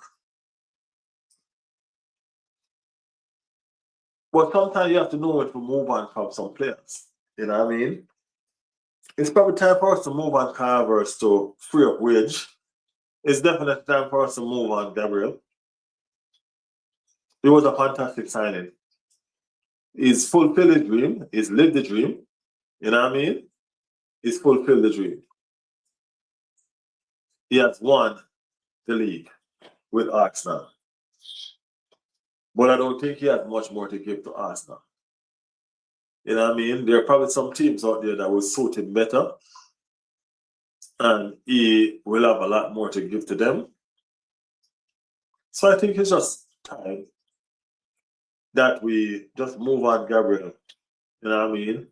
But sometimes you have to know when to move on from some players. You know what I mean? It's probably time for us to move on Kai Havertz to free up wage. It's definitely time for us to move on Gabriel. It was a fantastic signing. He's fulfilled the dream. He's lived the dream. You know what I mean? He's fulfilled the dream. He has won the league with Arsenal. But I don't think he has much more to give to Arsenal. You know what I mean? There are probably some teams out there that will suit him better. And he will have a lot more to give to them. So I think it's just time that we just move on Gabriel. You know what I mean?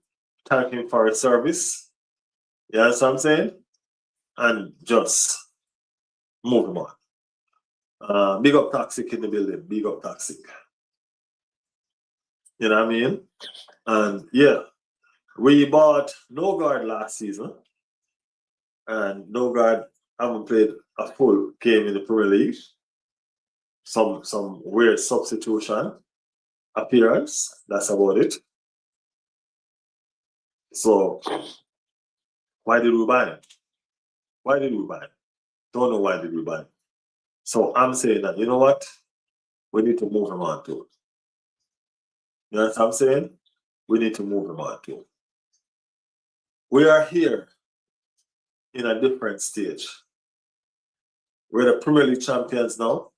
Thank him for his service. You know what I'm saying? And just move him on. Big up Toxic in the building. Big up Toxic. You know what I mean? And yeah, we bought Nogard last season. And Nogard haven't played a full game in the Premier League. Some weird substitution appearance. That's about it. So why did we buy him? Why did we buy him? Don't know why did we buy him. So I'm saying that, you know what? We need to move him on too. You know what I'm saying? We need to move him on too. We are here in a different stage. We're the Premier League champions now,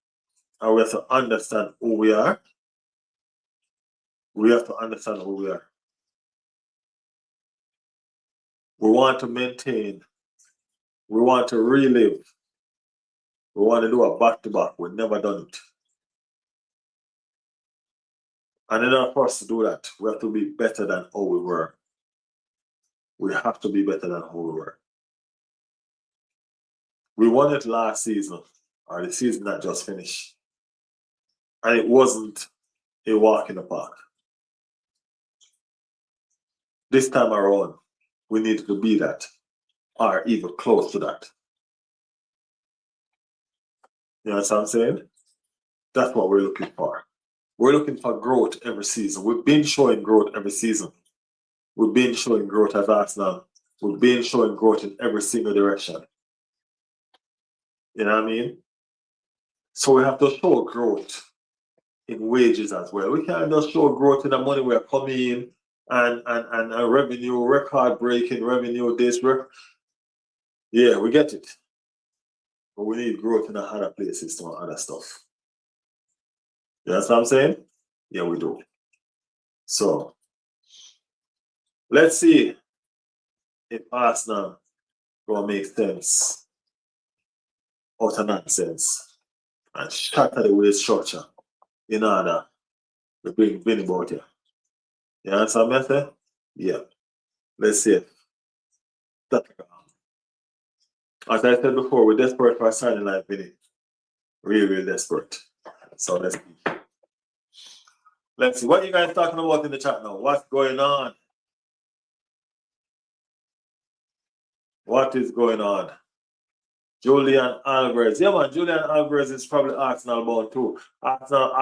and we have to understand who we are. We have to understand who we are. We want to maintain. We want to relive. We want to do a back-to-back. We've never done it. And in order for us to do that, we have to be better than how we were. We have to be better than how we were. We won it last season, or the season that just finished. And it wasn't a walk in the park. This time around, we need to be that, or even close to that. You know what I'm saying? That's what we're looking for. We're looking for growth every season. We've been showing growth every season. We've been showing growth as Arsenal. We've been showing growth in every single direction. You know what I mean? So we have to show growth in wages as well. We can't just show growth in the money we're coming in and a revenue, record breaking revenue this. Yeah, we get it. But we need growth in other places to other stuff. You know what I'm saying? Yeah, we do. So let's see if Arsenal will make sense out of nonsense and shatter the wage structure in order to bring Vinny about here. You understand me? Say? Yeah. Let's see. That, as I said before, we're desperate for a signing like Vinny. Really, really desperate. So let's see. Let's see. What are you guys talking about in the chat now? What's going on? What is going on? Julian Alvarez. Yeah, man, Julian Alvarez is probably Arsenal bound too. Arsenal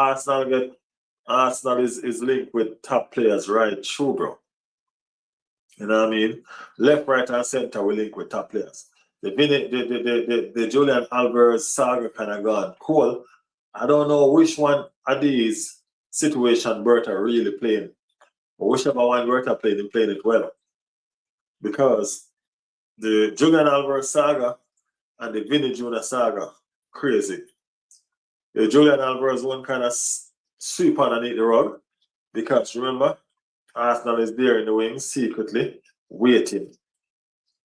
is linked with top players, right? True, bro. You know what I mean? Left, right, and center we link with top players. The Julian Alvarez saga kind of gone cool. I don't know which one of these situations Berta really playing. But whichever one Berta played, him playing it well. Because the Julian Alvarez saga and the Vinny Jr. saga, crazy. The Julian Alvarez one kind of sweep underneath the rug. Because remember, Arsenal is there in the wings secretly waiting.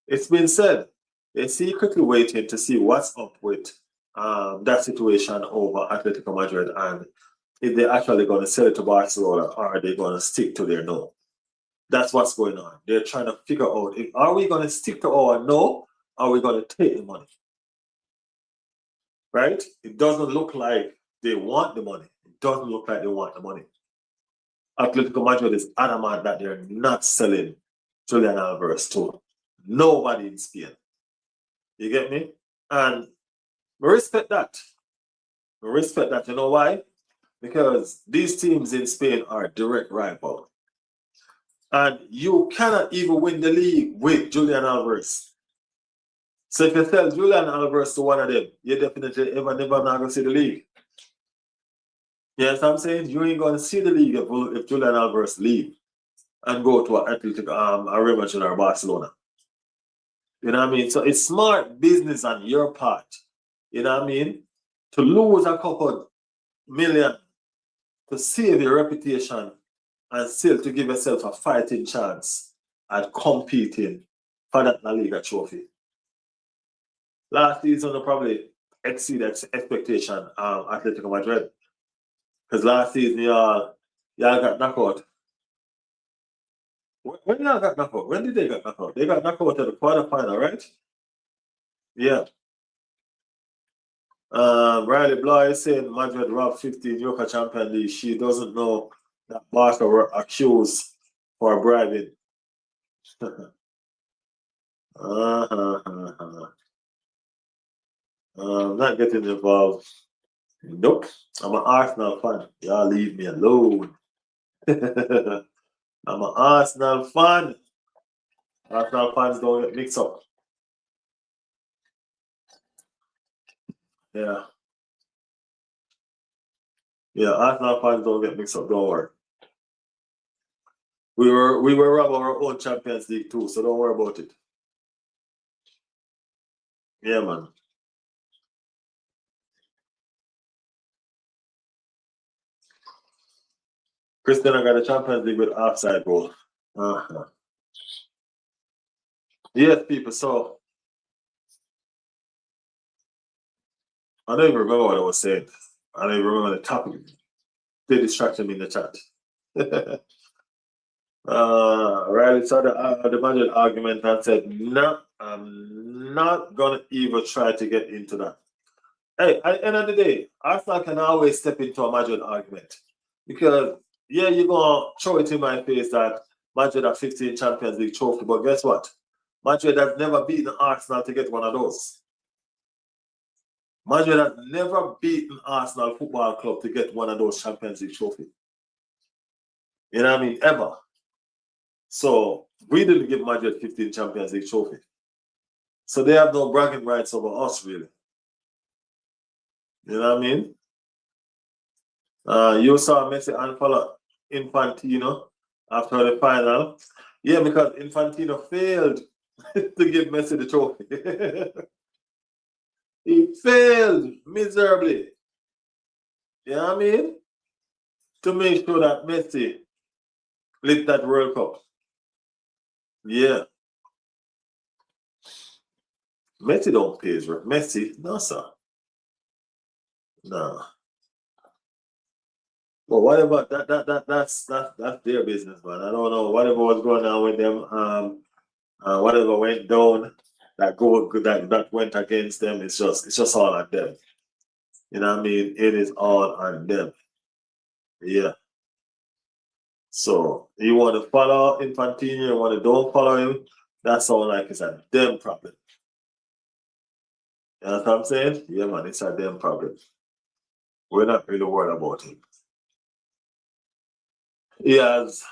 It's been said they're secretly waiting to see what's up with that situation over Atletico Madrid and if they're actually going to sell it to Barcelona or are they going to stick to their no. That's what's going on. They're trying to figure out if are we going to stick to our no or are we going to take the money? Right? It doesn't look like they want the money. It doesn't look like they want the money. Atletico Madrid is adamant that they're not selling Julian Alvarez to nobody in Spain. You get me? And I respect that. I respect that. You know why? Because these teams in Spain are direct rival. And you cannot even win the league with Julian Alvarez. So if you sell Julian Alvarez to one of them, you definitely never not going to see the league. You know what I'm saying? You ain't going to see the league if Julian Alvarez leave and go to a Real Madrid or Barcelona. You know what I mean? So it's smart business on your part. You know what I mean? To lose a couple million to save your reputation and still to give yourself a fighting chance at competing for that La Liga trophy. Last season, they probably exceeded expectation Atletico Madrid. Because last season, y'all got knocked out. When y'all got knocked out? When did they get knocked out? They got knocked out at the quarterfinal, right? Yeah. Riley Bly is saying Madrid robbed 15 Europa Champions League. She doesn't know that Barca were accused for bribing. Not getting involved. Nope. I'm an Arsenal fan. Y'all leave me alone. I'm an Arsenal fan. Arsenal fans don't get mixed up. Yeah. Yeah, Arsenal fans don't get mixed up, don't worry. We were robbed our own Champions League too, so don't worry about it. Yeah, man. Cristiano got a Champions League with offside goal. Yes, people, so I don't even remember what I was saying. I don't even remember the topic. They distracted me in the chat. Riley saw the Madrid argument and said, no, I'm not going to even try to get into that. Hey, at the end of the day, Arsenal can always step into a Madrid argument. Because, yeah, you're going to throw it in my face that Madrid have 15 Champions League trophy, but guess what? Madrid has never beaten Arsenal to get one of those. Madrid has never beaten Arsenal Football Club to get one of those Champions League trophies. You know what I mean? Ever. So we didn't give Madrid 15 Champions League trophies. So they have no bragging rights over us, really. You know what I mean? You saw Messi unfollow Infantino after the final. Yeah, because Infantino failed to give Messi the trophy. He failed miserably. You know what I mean? To make sure that Messi lift that World Cup. Yeah. Messi don't pay his rent. Messi, no, sir. No. Well, whatever that's their business, man. I don't know. Whatever was going on with them, whatever went down, that went against them, it's just all on them. You know what I mean? It is all on them. Yeah. So you want to follow Infantino, you want to don't follow him, that's all like it's a them problem. You know what I'm saying? Yeah, man, it's a them problem. We're not really worried about him. He has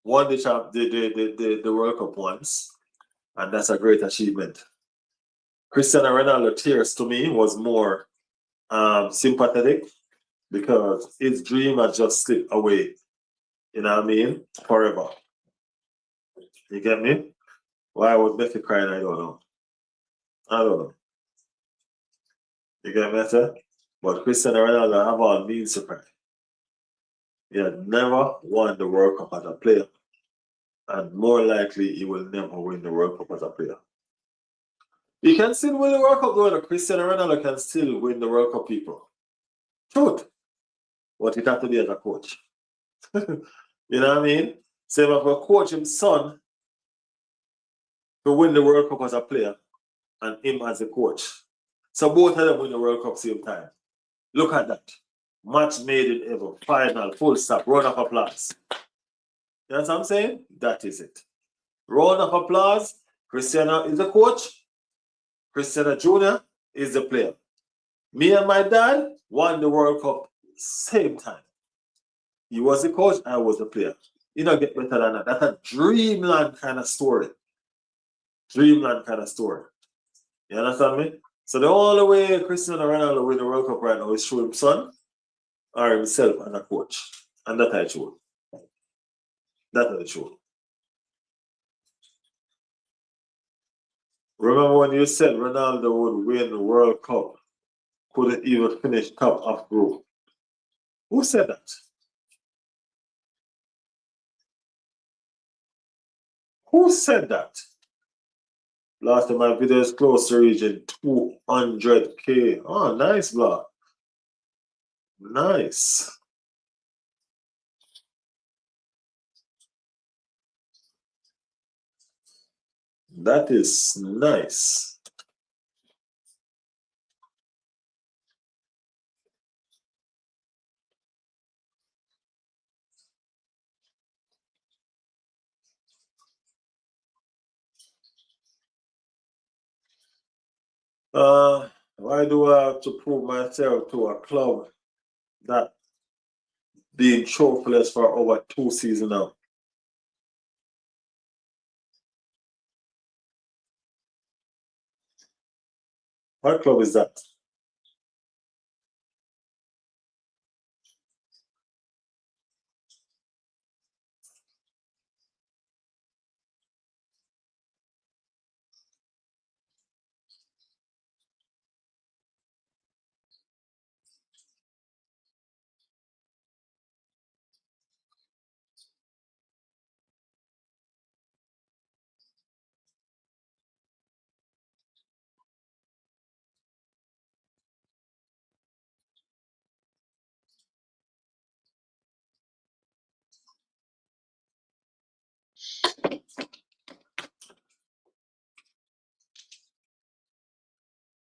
won the World Cup once, and that's a great achievement. Cristiano Ronaldo tears to me was more sympathetic because his dream has just slipped away. You know what I mean? Forever. You get me? Why was Messi crying? I don't know. I don't know. You get me? Sir? But Cristiano Ronaldo have all means to cry. He had never won the World Cup as a player. And more likely he will never win the World Cup as a player. He can still win the World Cup, though. Cristiano Ronaldo can still win the World Cup, people. Truth. But it has to be as a coach. You know what I mean? Same as a coach his son to win the World Cup as a player and him as a coach. So both of them win the World Cup same time. Look at that. Match made in heaven. Final, full stop, round of applause. You know what I'm saying? That is it. Round of applause. Cristiano is the coach. Cristiano Jr. is the player. Me and my dad won the World Cup same time. He was the coach, I was the player. You don't get better than that. That's a dreamland kind of story. Dreamland kind of story. You understand me? So the only way Cristiano Ronaldo win the World Cup right now is through his son or himself and a coach. And that's the truth. That's the truth. Remember when you said Ronaldo would win the World Cup, couldn't even finish top of group? Who said that? Who said that? Last time my video is close to reaching 200K. Oh, nice, blah. Nice. That is nice. Why do I have to prove myself to a club that being trophyless for over 2 seasons now? What club is that?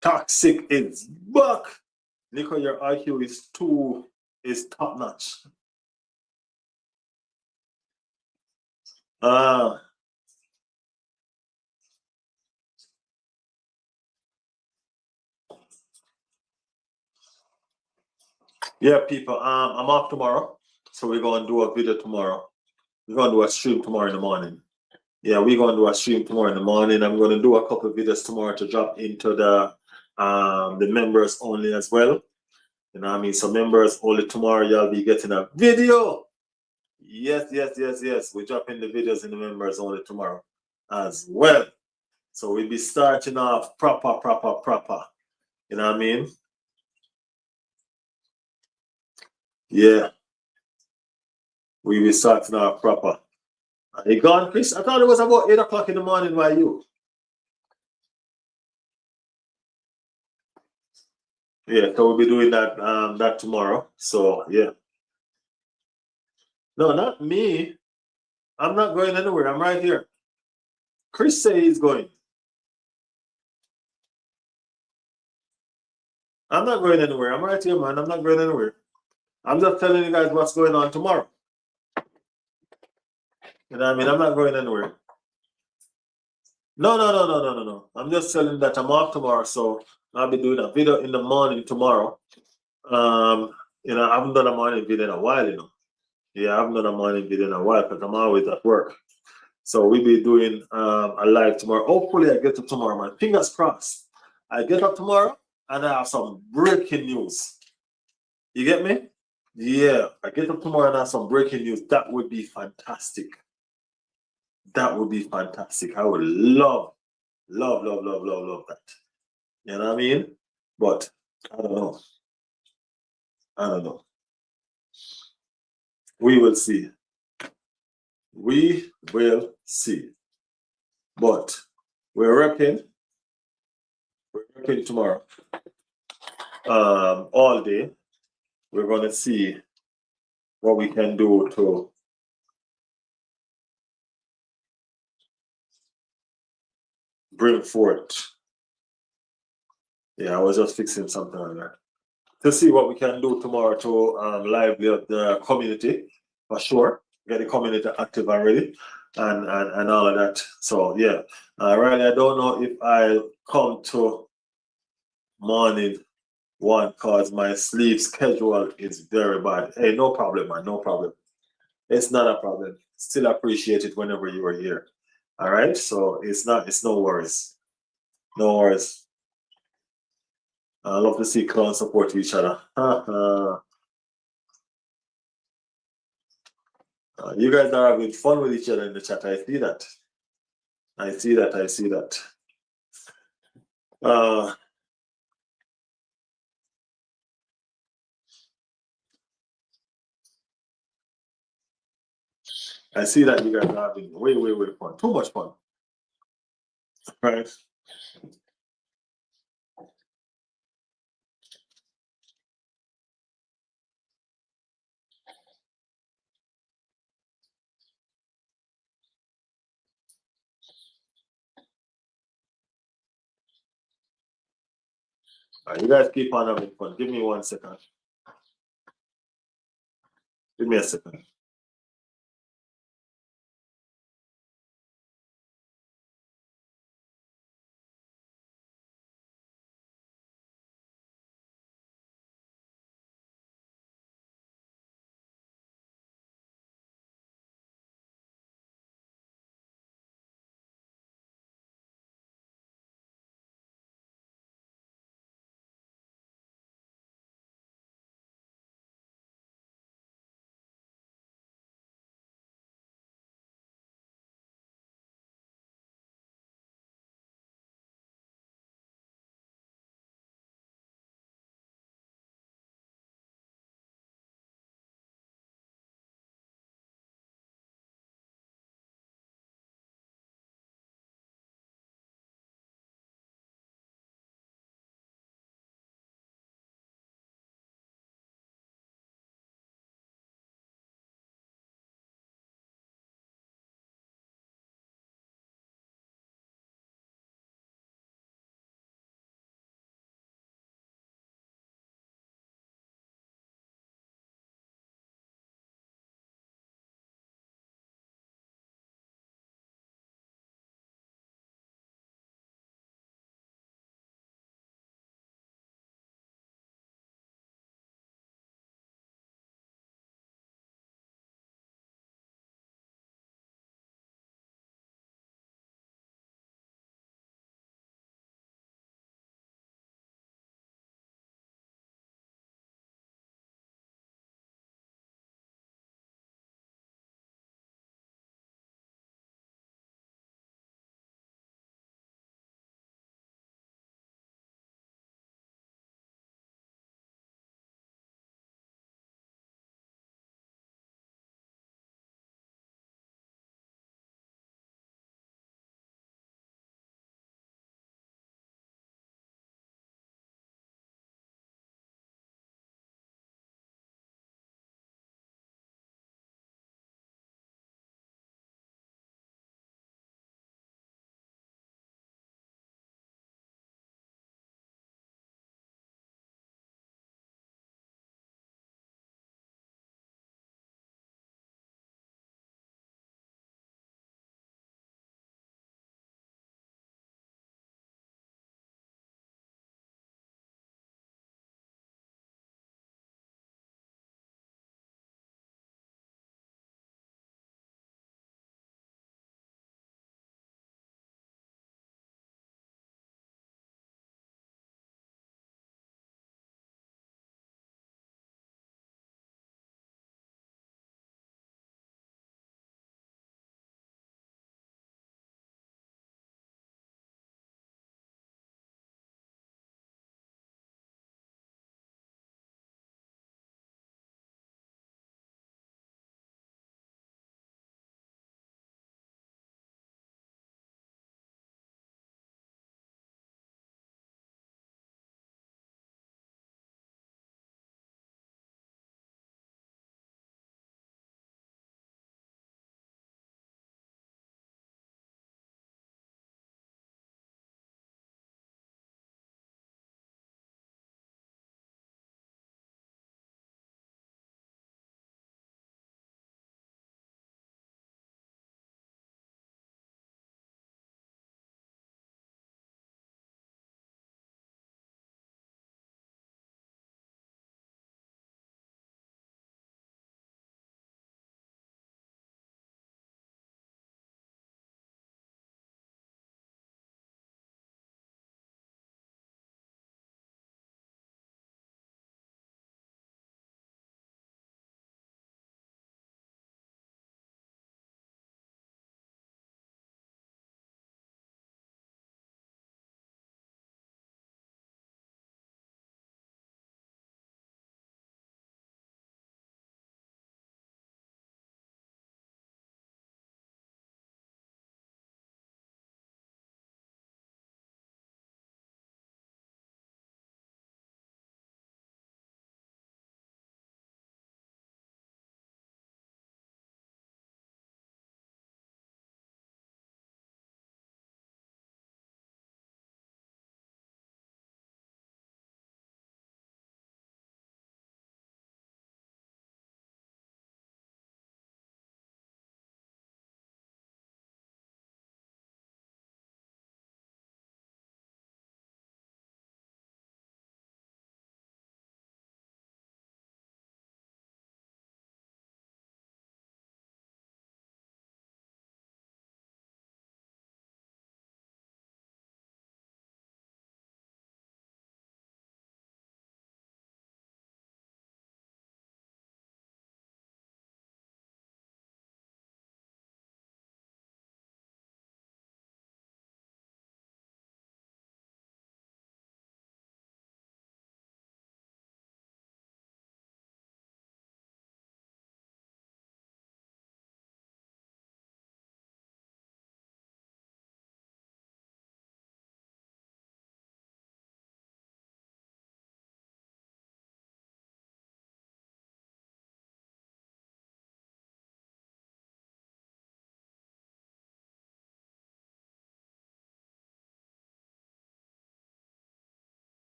Toxic is back. Nico, your IQ is top notch. Ah, Yeah, people. I'm off tomorrow, so we're gonna do a video tomorrow. We're gonna do a stream tomorrow in the morning. Yeah, we're gonna do a stream tomorrow in the morning. I'm gonna do a couple of videos tomorrow to drop into the members only as well. You know what I mean? So members only tomorrow, y'all be getting a video. Yes, yes, yes, yes. We're dropping the videos in the members only tomorrow as well. So we'll be starting off proper, proper, proper. You know what I mean? Yeah, we'll be starting off proper. Are you gone, Chris? I thought it was about 8 o'clock in the morning by you. Yeah, so we'll be doing that tomorrow. So yeah. No, not me. I'm not going anywhere. I'm right here. Chris say he's going. I'm not going anywhere. I'm right here, man. I'm not going anywhere. I'm just telling you guys what's going on tomorrow. You know what I mean? I'm not going anywhere. No, no, no, no, no, no, no. I'm just telling you that I'm off tomorrow, so I'll be doing a video in the morning tomorrow. Um, I haven't done a morning video in a while, Yeah, I haven't done a morning video in a while because I'm always at work. So we'll be doing a live tomorrow. Hopefully, I get up tomorrow, man. Fingers crossed. I get up tomorrow and I have some breaking news. You get me? Yeah, I get up tomorrow and have some breaking news. That would be fantastic. That would be fantastic. I would love, love, love, love, love, love that. You know what I mean? But I don't know. I don't know. We will see. We will see. But we're working. We're working tomorrow. All day. We're gonna see what we can do to bring forth. Yeah, I was just fixing something on that. To see what we can do tomorrow to lively up the community, for sure. Get the community active already and all of that. So yeah. Right, I don't know if I'll come to morning one because my sleep schedule is very bad. Hey, no problem, man. No problem. It's not a problem. Still appreciate it whenever you are here. All right. So it's no worries. No worries. I love to see clowns support each other. You guys are having fun with each other in the chat. I see that. I see that. I see that. Uh, I see that you guys are having way, way, way fun. Too much fun. Right? You guys keep on having fun. Give me 1 second. Give me a second.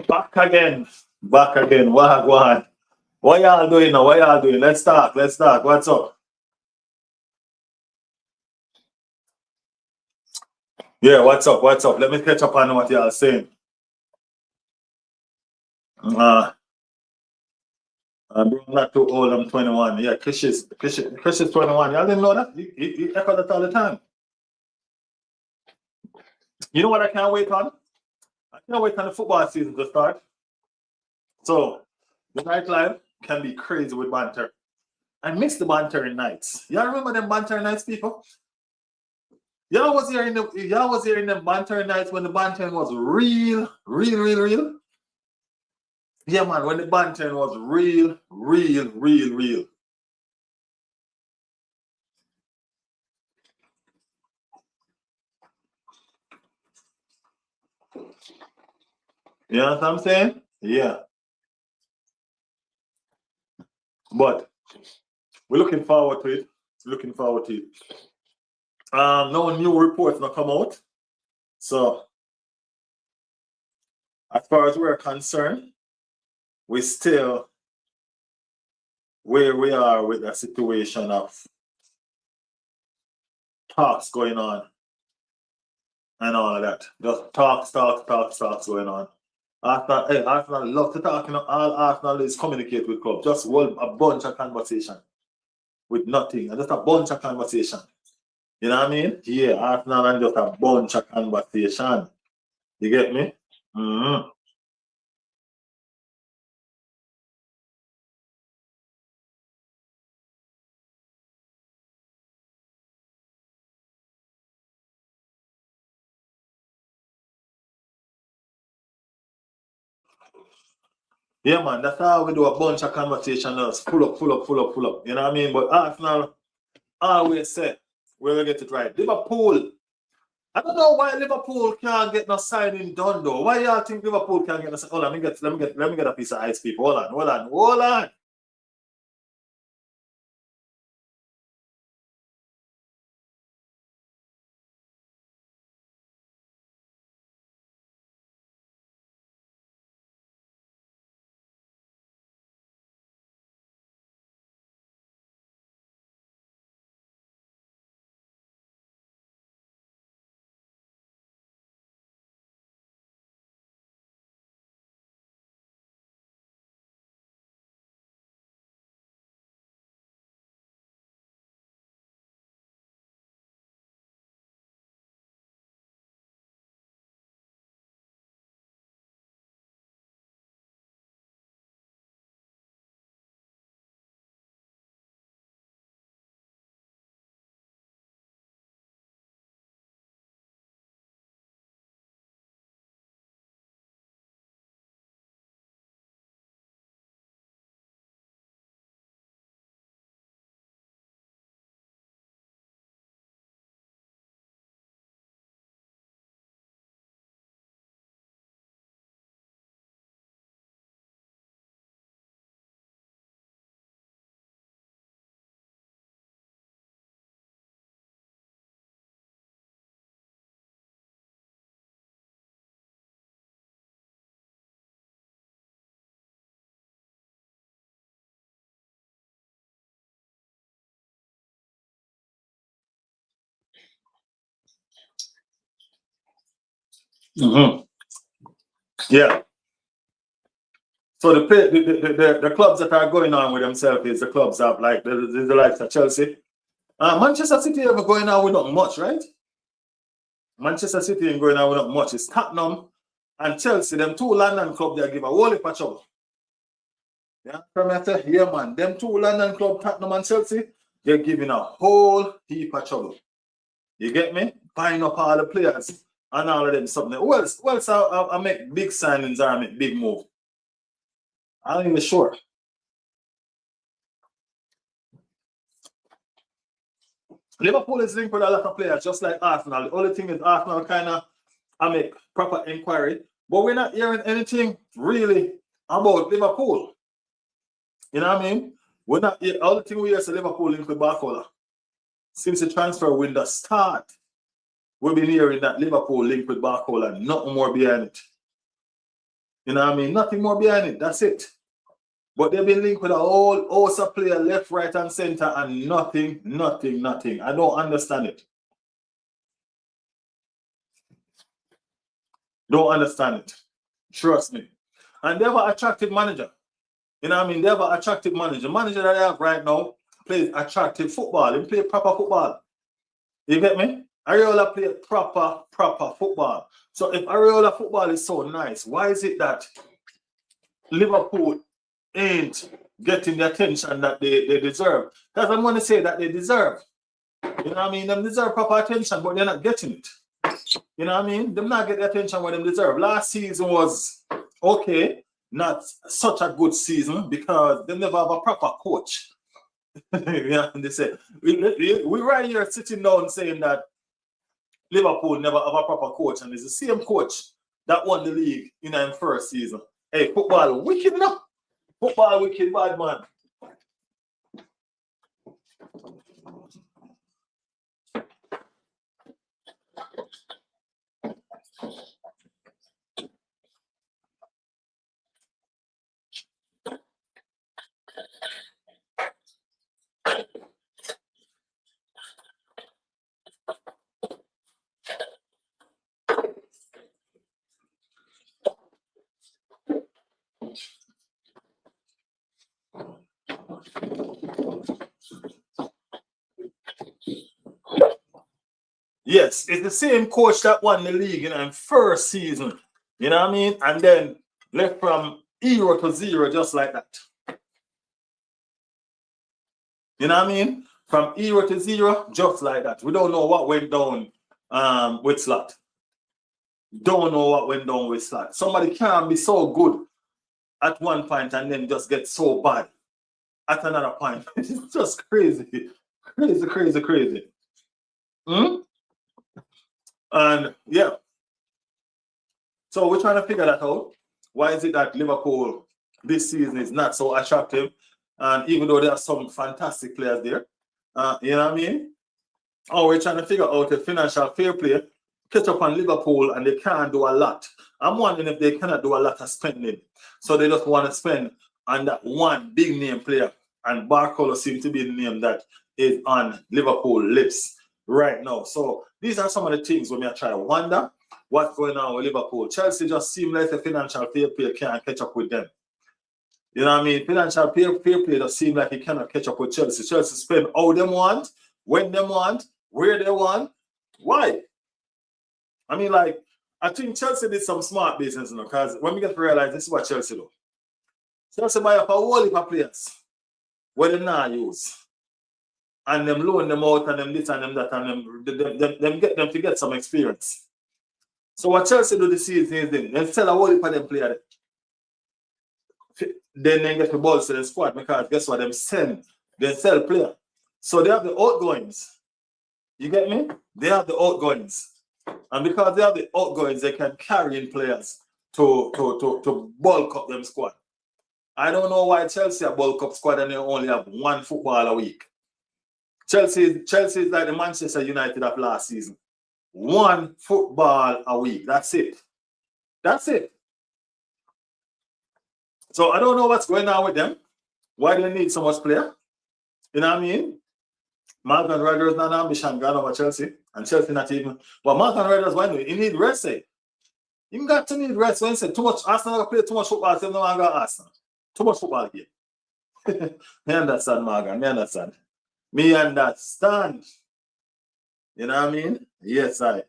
Back again. Back again. Wagwan. What y'all doing now? What y'all doing? Let's talk. Let's talk. What's up? Yeah, what's up? What's up? Let me catch up on what y'all saying. Uh, I'm not too old. I'm 21. Yeah, Chris is 21. Y'all didn't know that? He echo that all the time. You know what I can't wait on? I can't wait on the football season to start. So the nightlife can be crazy with banter. I miss the bantering nights. Y'all remember them banter nights, people? Y'all was here in the banter nights when the bantering was real. Yeah, man, when the bantering was real. You know what I'm saying? Yeah. But we're looking forward to it. Looking forward to it. No new reports not come out. So as far as we're concerned, we're still where we are with the situation of talks going on and all of that. Just talks going on. Arsenal love to talk, you know, all Arsenal is communicate with club. Just a bunch of conversation with nothing. And just a bunch of conversation. You know what I mean? Yeah, Arsenal and just a bunch of conversation. You get me? Mm-hmm. Yeah, man, that's how we do a bunch of conversation. Just pull up. You know what I mean? But Arsenal always say, we'll get it right. Liverpool. I don't know why Liverpool can't get no signing done though. Why y'all think Liverpool can't get no signing? Hold on, let me get a piece of ice, people. Hold on. Mm-hmm. Yeah. So the clubs that are going on with themselves is the clubs of like the likes of Chelsea. Manchester City ever going on with not much, right? Manchester City ain't going on with not much. It's Tottenham and Chelsea, them two London clubs they give a whole heap of trouble. Yeah, from yeah, man. Them two London club, Tottenham and Chelsea, they're giving a whole heap of trouble. You get me? Buying up all the players and all of them something. Well, I make big signings or I make big move. I'm not even sure. Liverpool is linked with a lot of players, just like Arsenal. The only thing is Arsenal kind of I make proper inquiry, but we're not hearing anything really about Liverpool. You know what I mean? We're not all the thing we hear is Liverpool linked with Barcola. Since the transfer window start, we've been hearing that Liverpool linked with Barcola, nothing more behind it. You know what I mean? Nothing more behind it. That's it. But they've been linked with a whole host of player left, right, and center, and nothing. I don't understand it. Don't understand it. Trust me. And they have an attractive manager. You know what I mean? They have an attractive manager. Manager that they have right now plays attractive football. He plays proper football. You get me? Areola plays proper football. So if Areola football is so nice, why is it that Liverpool ain't getting the attention that they deserve? Because I'm going to say that they deserve. You know what I mean? They deserve proper attention, but they're not getting it. You know what I mean? They're not getting the attention what they deserve. Last season was okay, not such a good season because they never have a proper coach. Yeah, and they say we right here sitting down saying that Liverpool never have a proper coach, and it's the same coach that won the league in the first season. Hey, football wicked enough. Football wicked bad man. Yes, it's the same coach that won the league in first season. You know what I mean? And then left from hero to zero just like that. You know what I mean? From hero to zero, just like that. We don't know what went down with Slot. Don't know what went down with Slot. Somebody can be so good at one point and then just get so bad at another point. It's just crazy. Crazy. And yeah. So we're trying to figure that out. Why is it that Liverpool this season is not so attractive? And even though there are some fantastic players there, you know what I mean? Oh, we're trying to figure out a financial fair play, catch up on Liverpool, and they can't do a lot. I'm wondering if they cannot do a lot of spending. So they just want to spend on that one big name player. And Barcola seems to be the name that is on Liverpool lips right now. So these are some of the things when we are trying to wonder what's going on with Liverpool. Chelsea just seem like the financial fair play can't catch up with them. You know what I mean? Financial fair play just seem like it cannot catch up with Chelsea. Chelsea spend how they want, when they want, where they want. Why? I mean, like, I think Chelsea did some smart business, you know, because when we get to realize this is what Chelsea do. Chelsea buy up a whole heap of players where they not use. And them loan them out and them this and them that and them get them to get some experience. So what Chelsea do this season is they sell a whole heap of them players. Then they get the balls to the squad because guess what? They sell player. So they have the outgoings. You get me? They have the outgoings. And because they have the outgoings, they can carry in players to bulk up them squad. I don't know why Chelsea are bulk up squad and they only have one football a week. Chelsea is like the Manchester United of last season. One football a week. That's it. So I don't know what's going on with them. Why do they need so much player? You know what I mean? Morgan Rogers not ambition gone over Chelsea. And Chelsea not even. But Morgan Rogers, why not? He need rest, say. You got to need rest when you say too much Arsenal play too much football, so no longer Arsenal. Too much football game. Me understand, Morgan. Me understand. You know what I mean? Yes, I.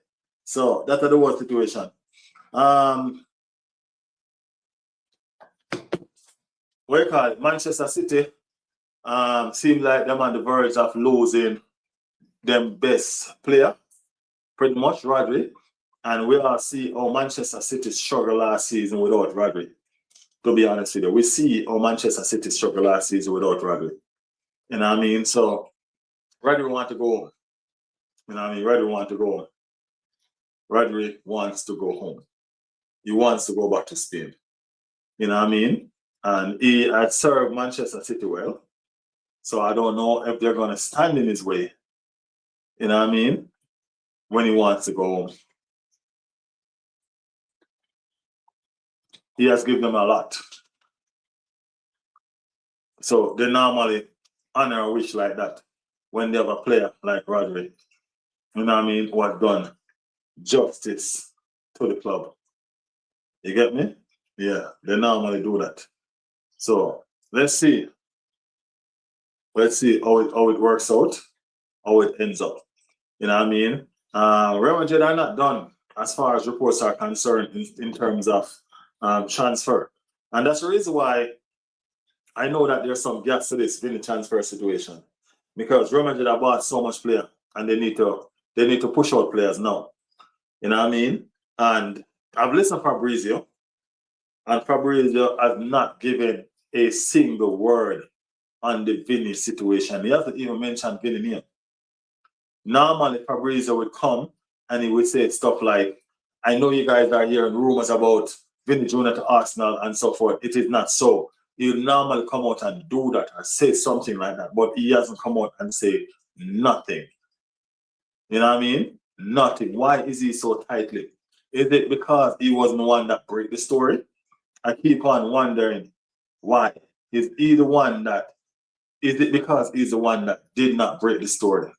So that's the worst situation. What you call it? Manchester City seem like them on the verge of losing them best player, pretty much, Rodri. And we all see how Manchester City struggled last season without Rodri. To be honest with you, we see how Manchester City struggled last season without Rodri. You know what I mean? So Rodri want to go home. You know what I mean? Rodri want to go home. Rodri wants to go home. He wants to go back to Spain. You know what I mean? And he had served Manchester City well. So I don't know if they're going to stand in his way. You know what I mean? when he wants to go home. He has given them a lot. So they normally honor a wish like that when they have a player like Rodri, you know what I mean, who has done justice to the club. You get me? Yeah, they normally do that. So let's see. Let's see how it works out, how it ends up. You know what I mean? Real Madrid are not done as far as reports are concerned in terms of transfer. And that's the reason why I know that there's some gaps to this in the transfer situation. Because Real Madrid have bought so much player and they need to push out players now. You know what I mean? And I've listened to Fabrizio, and Fabrizio has not given a single word on the Vinny situation. He hasn't even mentioned Vinny name. Normally, Fabrizio would come and he would say stuff like, I know you guys are hearing rumors about Vinny Jr. to Arsenal and so forth. It is not so. He'll normally come out and do that or say something like that, but he hasn't come out and say nothing. You know what I mean? Nothing. Why is he so tight-lipped? Is it because he wasn't the one that broke the story? I keep on wondering why. Is he the one that, is it because he's the one that did not break the story?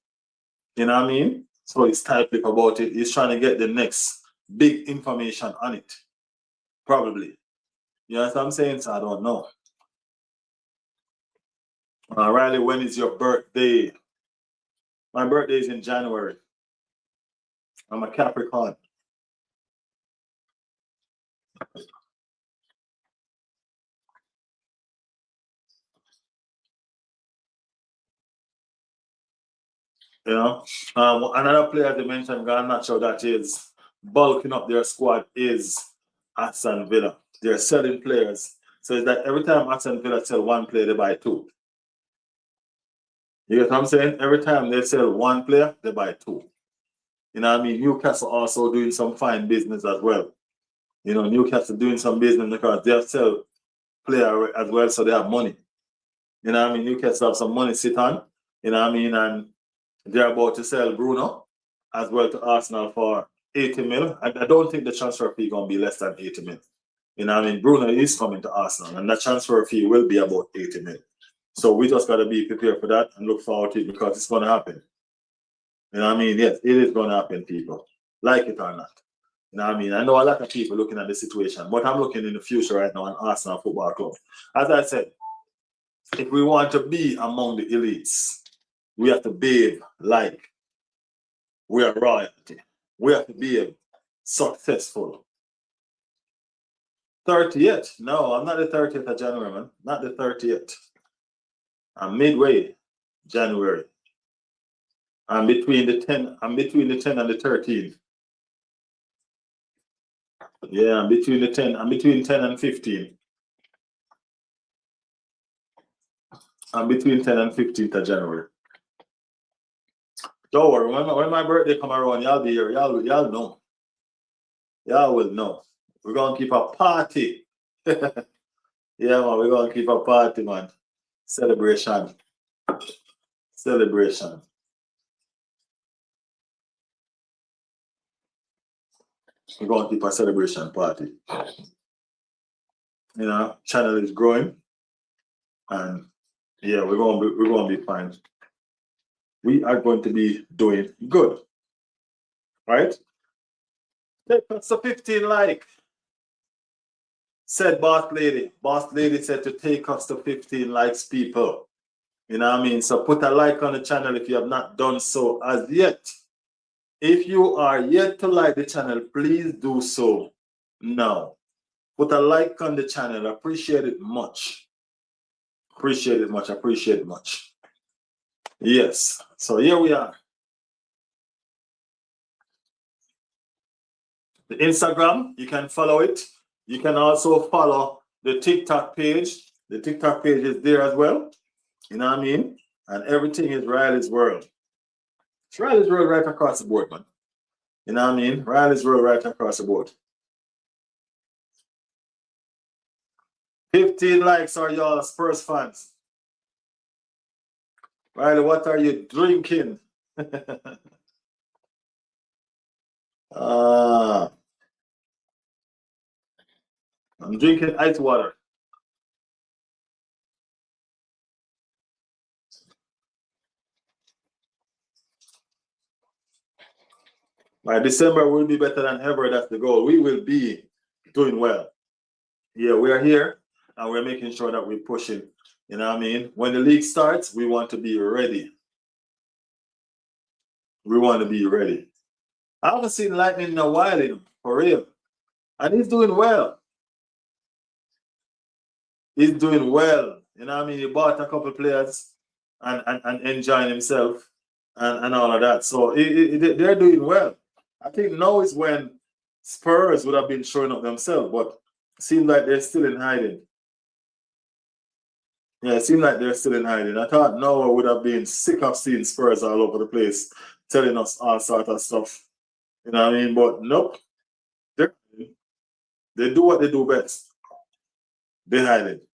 You know what I mean? So he's tight-lipped about it. He's trying to get the next big information on it. Probably. You know what I'm saying? So I don't know. Riley, when is your birthday? My birthday is in January. I'm a Capricorn. You know, another player they mentioned, Garnacho, that is bulking up their squad is Aston Villa. They're selling players. So it's that every time Aston Villa sell one player, they buy two. You get what I'm saying? Every time they sell one player, they buy two. You know what I mean? Newcastle also doing some fine business as well. You know, Newcastle doing some business because they sell player as well, so they have money. You know what I mean? Newcastle have some money sit on. You know what I mean? And they're about to sell Bruno as well to Arsenal for 80 mil. I don't think the transfer fee going to be less than 80 mil. You know what I mean? Bruno is coming to Arsenal, and the transfer fee will be about 80 mil. So we just got to be prepared for that and look forward to it because it's going to happen. You know what I mean? Yes, it is going to happen, people. Like it or not. You know what I mean? I know a lot of people looking at the situation, but I'm looking in the future right now on Arsenal Football Club. As I said, if we want to be among the elites, we have to behave like we are royalty. We have to be successful. 30th? No, I'm not the 30th of January, man. Not the 30th. I'm midway January. I'm between the 10 and the 13th. Yeah, I'm between 10 and 15. I'm between 10 and 15th of January. Don't worry, when my birthday come around, y'all be here. Y'all know. Y'all will know. We're gonna keep a party. Yeah, man, we're gonna keep a party, man. Celebration. Celebration. We're gonna keep a celebration party. You know, channel is growing, and yeah, we're gonna be fine. We are going to be doing good, right? Take us to 15 like. Said Boss Lady. Boss Lady said to take us to 15 likes, people. You know what I mean? So put a like on the channel if you have not done so as yet. If you are yet to like the channel, please do so now. Put a like on the channel. Appreciate it much. Appreciate it much. Appreciate it much. Yes. So here we are. The Instagram, you can follow it. You can also follow the TikTok page. The TikTok page is there as well. You know what I mean? And everything is Riley's World. It's Riley's World right across the board, man. You know what I mean? Riley's World right across the board. 15 likes are y'all Spurs fans. Riley, what are you drinking? I'm drinking ice water. By December, we'll be better than ever. That's the goal. We will be doing well. Yeah, we are here and we're making sure that we're pushing. You know what I mean? When the league starts, we want to be ready. We want to be ready. I haven't seen Lightning in a while, for real. And he's doing well. He's doing well. You know what I mean? He bought a couple players and enjoying himself and all of that. So they're doing well. I think now is when Spurs would have been showing up themselves, but it seems like they're still in hiding. Yeah, it seemed like they're still in hiding. I thought Noah would have been sick of seeing Spurs all over the place, telling us all sort of stuff. You know what I mean? But nope. They do what they do best. They hide it.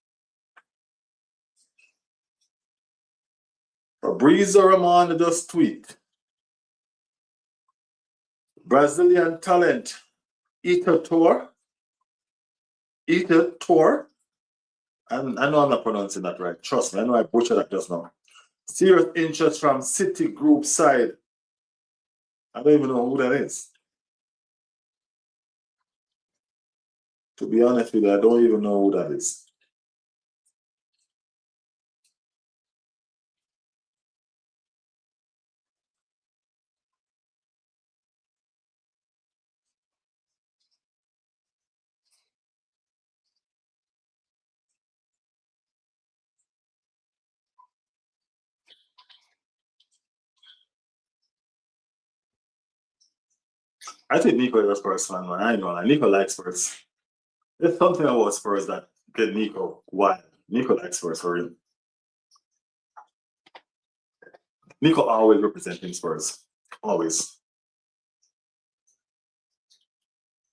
Fabrizio Romano just tweet. Brazilian talent. Ita Tour. Ita Tour. I know I'm not pronouncing that right. Trust me, I know I butchered that just now. Serious interest from City Group side. I don't even know who that is. To be honest with you, I don't even know who that is. I think Nico is a Spurs fan, man. I know. Nico likes Spurs. There's something about Spurs that get Nico wild. Nico likes Spurs for real. Nico always representing Spurs. Always.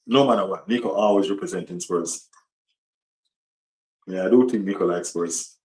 No matter what, Nico always representing Spurs. Yeah, I do think Nico likes Spurs.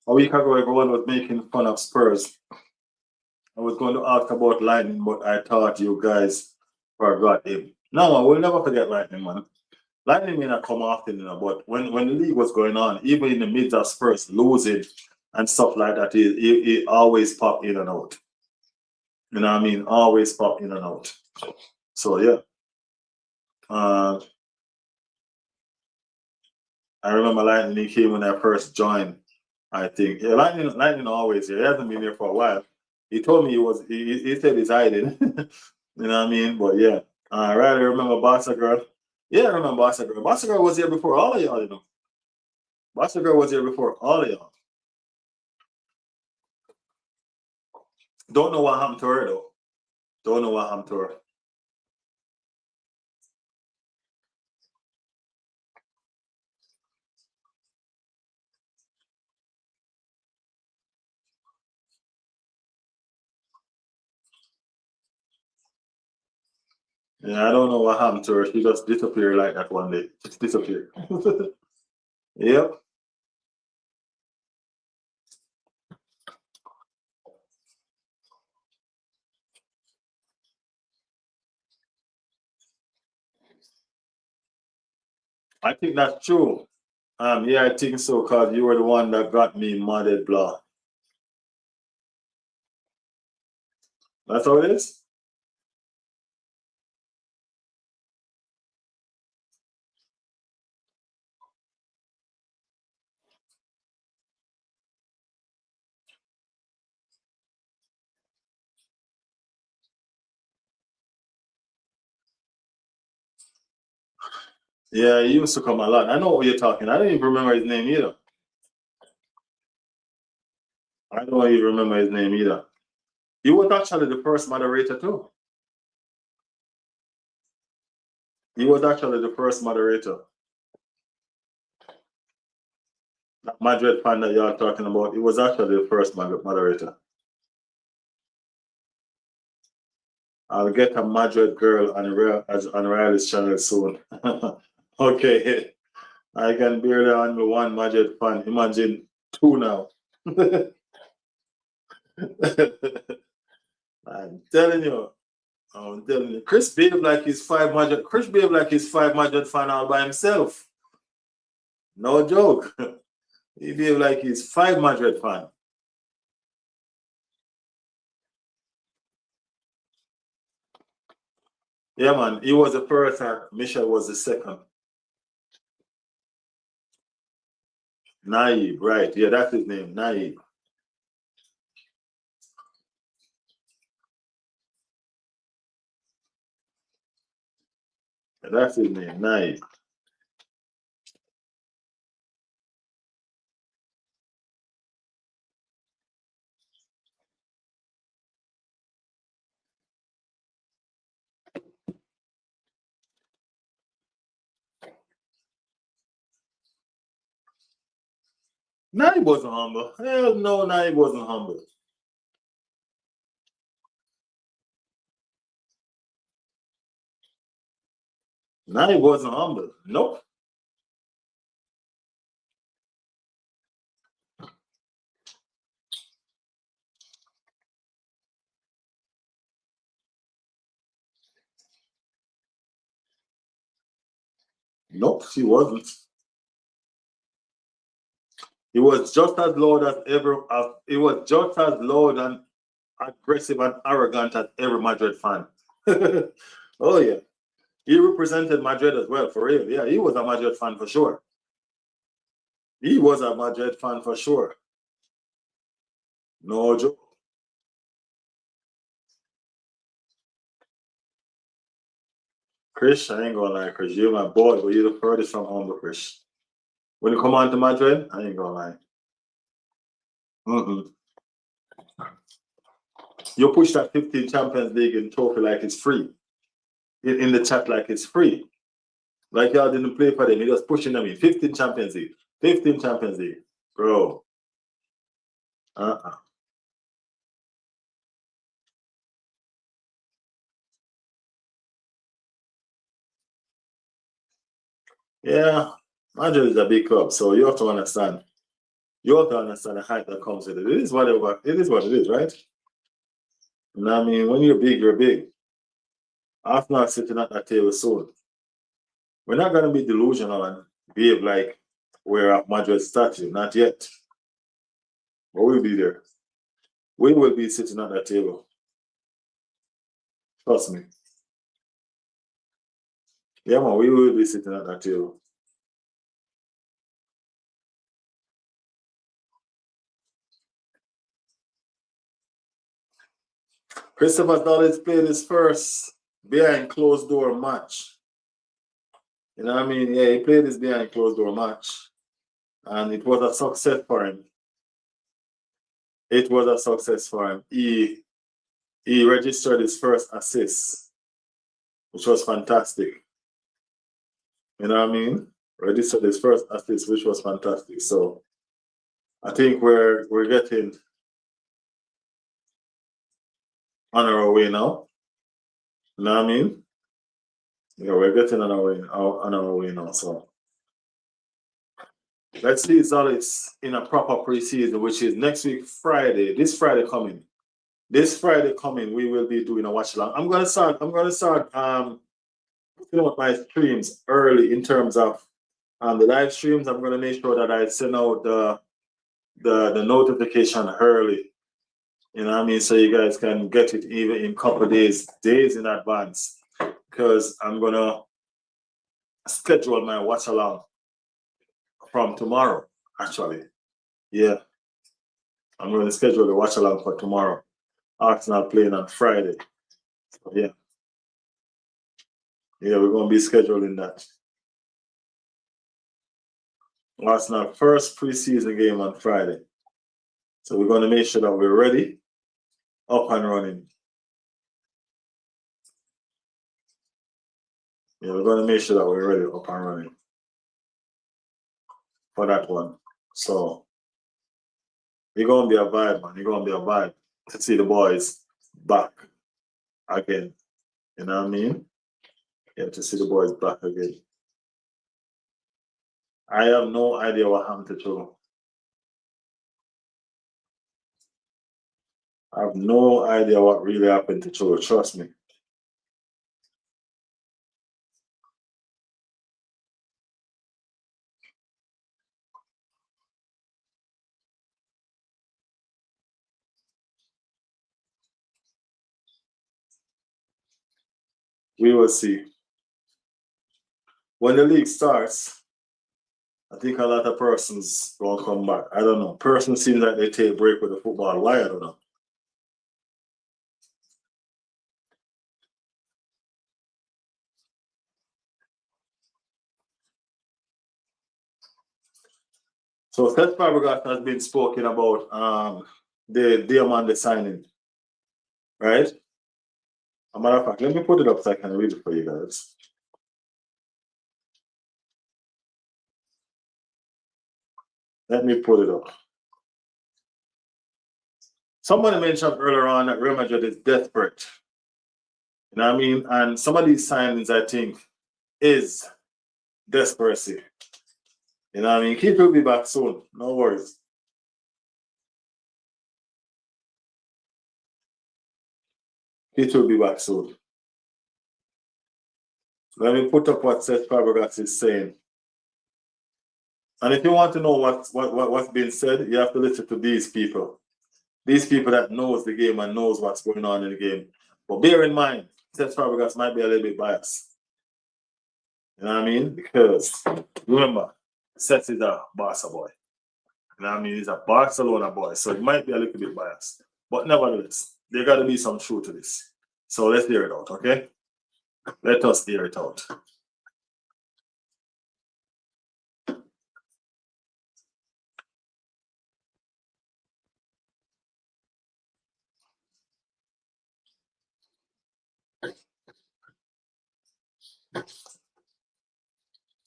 A week ago, everyone was making fun of Spurs. I was going to ask about Lightning, but I thought you guys forgot him. No, I will never forget Lightning, man. Lightning may not come often, but when the league was going on, even in the midst of Spurs losing and stuff like that, he always pop in and out. You know what I mean? Always pop in and out. So yeah. Uh, I remember Lightning he came when I first joined. I think Lightning always here. He hasn't been here for a while. He told me he said he's hiding. You know what I mean? But yeah. I rather remember Boxer Girl. Yeah, I remember Boxer Girl. Boxer Girl was here before all of y'all, Boxer Girl was here before all of y'all. Don't know what happened to her though. Don't know what happened to her. Yeah, I don't know what happened to her. She just disappeared like that one day. Just disappeared. Yep. I think that's true. Yeah, I think so, cause you were the one that got me modded blah. That's how it is? Yeah, he used to come a lot. I know what you're talking. I don't even remember his name either. I don't even remember his name either. He was actually the first moderator too. He was actually the first moderator. That Madrid fan that you're talking about, he was actually the first moderator. I'll get a Madrid girl on Riley's channel soon. Okay. I can barely handle one Madrid fan. Imagine two now. I'm telling you. I'm telling you. Chris behaved like he's five Madrid fan all by himself. No joke. He behaved like he's five Madrid fan. Yeah, man. He was the first and Michel was the second. Naive, right. Yeah, that's his name. Naive. That's his name. Naive. Naive wasn't humble. Hell no, Naive wasn't humble. Naive wasn't humble. Nope. Nope, she wasn't. He was just as loud as ever. He was just as loud and aggressive and arrogant as every Madrid fan. Oh yeah, he represented Madrid as well, for real. Yeah, he was a Madrid fan for sure. He was a Madrid fan for sure. No joke. Chris, I ain't gonna lie, Chris. You're my boy, but you're the furthest from home, Chris. When you come on to Madrid, I ain't gonna lie. Mm-mm. You push that 15 Champions League in trophy like it's free. In the chat like it's free. Like y'all didn't play for them. You're just pushing them in. 15 Champions League. 15 Champions League. Bro. Uh-uh. Yeah. Madrid is a big club, so you have to understand. You have to understand the hype that comes with it. It is whatever. It is what it is, right? You know what I mean? When you're big, you're big. Arsenal sitting at that table soon. We're not going to be delusional and behave like we're at Madrid statue. Not yet. But we'll be there. We will be sitting at that table. Trust me. Yeah, man, we will be sitting at that table. Christopher Dallins played his first behind closed door match. You know what I mean? Yeah, he played his behind closed door match. And it was a success for him. It was a success for him. He registered his first assist, which was fantastic. You know what I mean? Registered his first assist, which was fantastic. So I think we're getting on our way now. You know what I mean? Yeah, we're getting on our way now. So let's see Zolix in a proper preseason, which is next week, Friday. This Friday coming. This Friday coming, we will be doing a watch along. I'm gonna start putting out my streams early in terms of the live streams, I'm gonna make sure that I send out the notification early. You know what I mean? So you guys can get it even in a couple of days in advance. Because I'm gonna schedule my watch along from tomorrow, actually. Yeah. I'm gonna schedule the watch along for tomorrow. Arsenal playing on Friday. So yeah. Yeah, we're gonna be scheduling that. Arsenal first preseason game on Friday. So we're gonna make sure that we're ready, up and running. Yeah, we're gonna make sure that we're ready, up and running for that one. So you're gonna be a vibe, man. You're gonna be a vibe to see the boys back again. You know what I mean? Yeah, to see the boys back again. I have no idea what happened to Cholo. I have no idea what really happened to Cholo, trust me. We will see. When the league starts, I think a lot of persons will come back. I don't know. Persons seem like they take a break with the football. Why? I don't know. So Seth Fabregas has been spoken about the Diamond signing, right? A matter of fact, let me put it up so I can read it for you guys. Let me put it up. Somebody mentioned earlier on that Real Madrid is desperate. You know what I mean? And some of these signings, I think, is desperation. You know what I mean? Keith will be back soon. No worries. Keith will be back soon. Let me put up what Seth Fabregas is saying. And if you want to know what's being said, you have to listen to these people. These people that knows the game and knows what's going on in the game. But bear in mind, Seth Fabregas might be a little bit biased. You know what I mean? Because remember, Seth is a Barca boy. You know what I mean? He's a Barcelona boy. So it might be a little bit biased. But nevertheless, there got to be some truth to this. So let's hear it out, okay? Let us hear it out.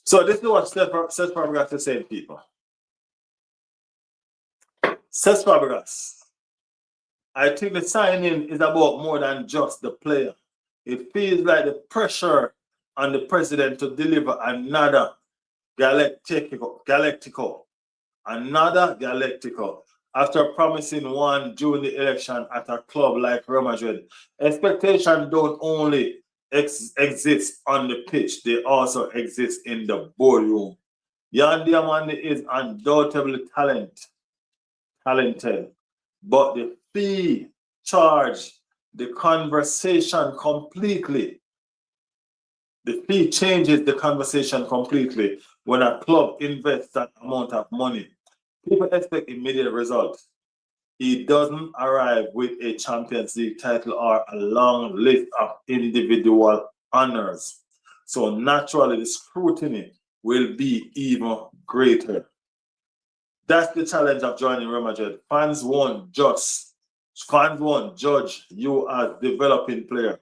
So this is what Seth Fabregas is saying, people. Seth Fabregas, I think the signing is about more than just the player. It feels like the pressure on the president to deliver another Galactico, after promising one during the election at a club like Real Madrid. Expectations don't only exist on the pitch, they also exist in the boardroom. Yan Diamande is undoubtedly talented, but the fee charge the conversation completely. The fee changes the conversation completely when a club invests that amount of money. People expect immediate results. He doesn't arrive with a Champions League title or a long list of individual honors. So naturally, the scrutiny will be even greater. That's the challenge of joining Real Madrid. Fans won't judge you as developing player.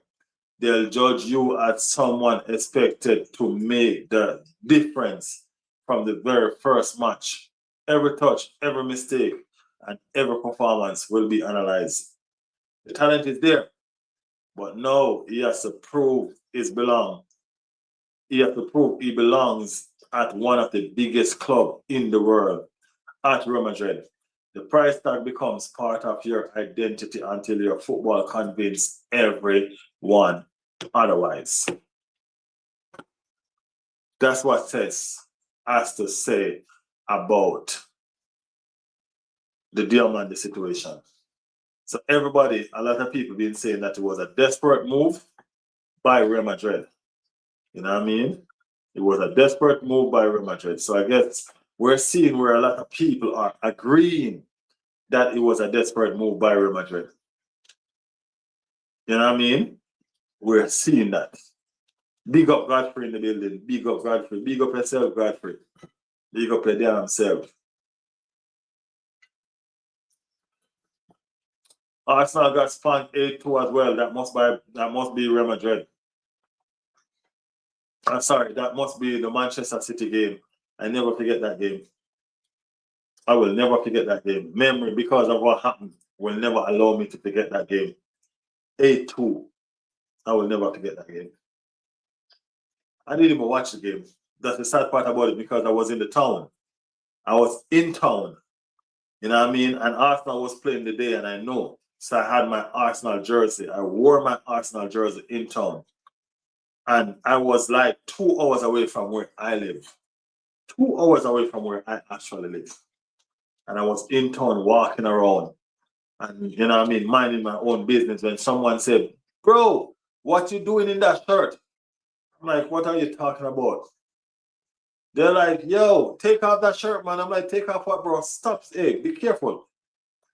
They'll judge you as someone expected to make the difference from the very first match. Every touch, every mistake, and every performance will be analyzed. The talent is there, but now he has to prove his belong. He has to prove he belongs at one of the biggest clubs in the world, at Real Madrid. The price tag becomes part of your identity until your football convinces everyone otherwise. That's what says. has to say about the Diamante situation. So everybody, a lot of people been saying that it was a desperate move by Real Madrid. You know what I mean? It was a desperate move by Real Madrid. So I guess we're seeing where a lot of people are agreeing that it was a desperate move by Real Madrid. You know what I mean? We're seeing that. Big up Godfrey in the building. Big up Godfrey. Big up yourself, Godfrey. Big up your damn self. Arsenal got spanked 8-2 as well. That must be Real Madrid. I'm sorry, that must be the Manchester City game. I never forget that game. I will never forget that game. Memory, because of what happened, will never allow me to forget that game. 8-2. I will never forget that game. I didn't even watch the game. That's the sad part about it, because I was in the town. I was in town. You know what I mean? And Arsenal was playing the day, and I know. So I had my Arsenal jersey. I wore my Arsenal jersey in town. And I was like 2 hours away from where I live. 2 hours away from where I actually live. And I was in town walking around. And you know what I mean, minding my own business, when someone said, "Bro, what you doing in that shirt?" I'm like, "What are you talking about?" They're like, "Yo, take off that shirt, man." I'm like, "Take off what, bro? Stop. Hey, be careful."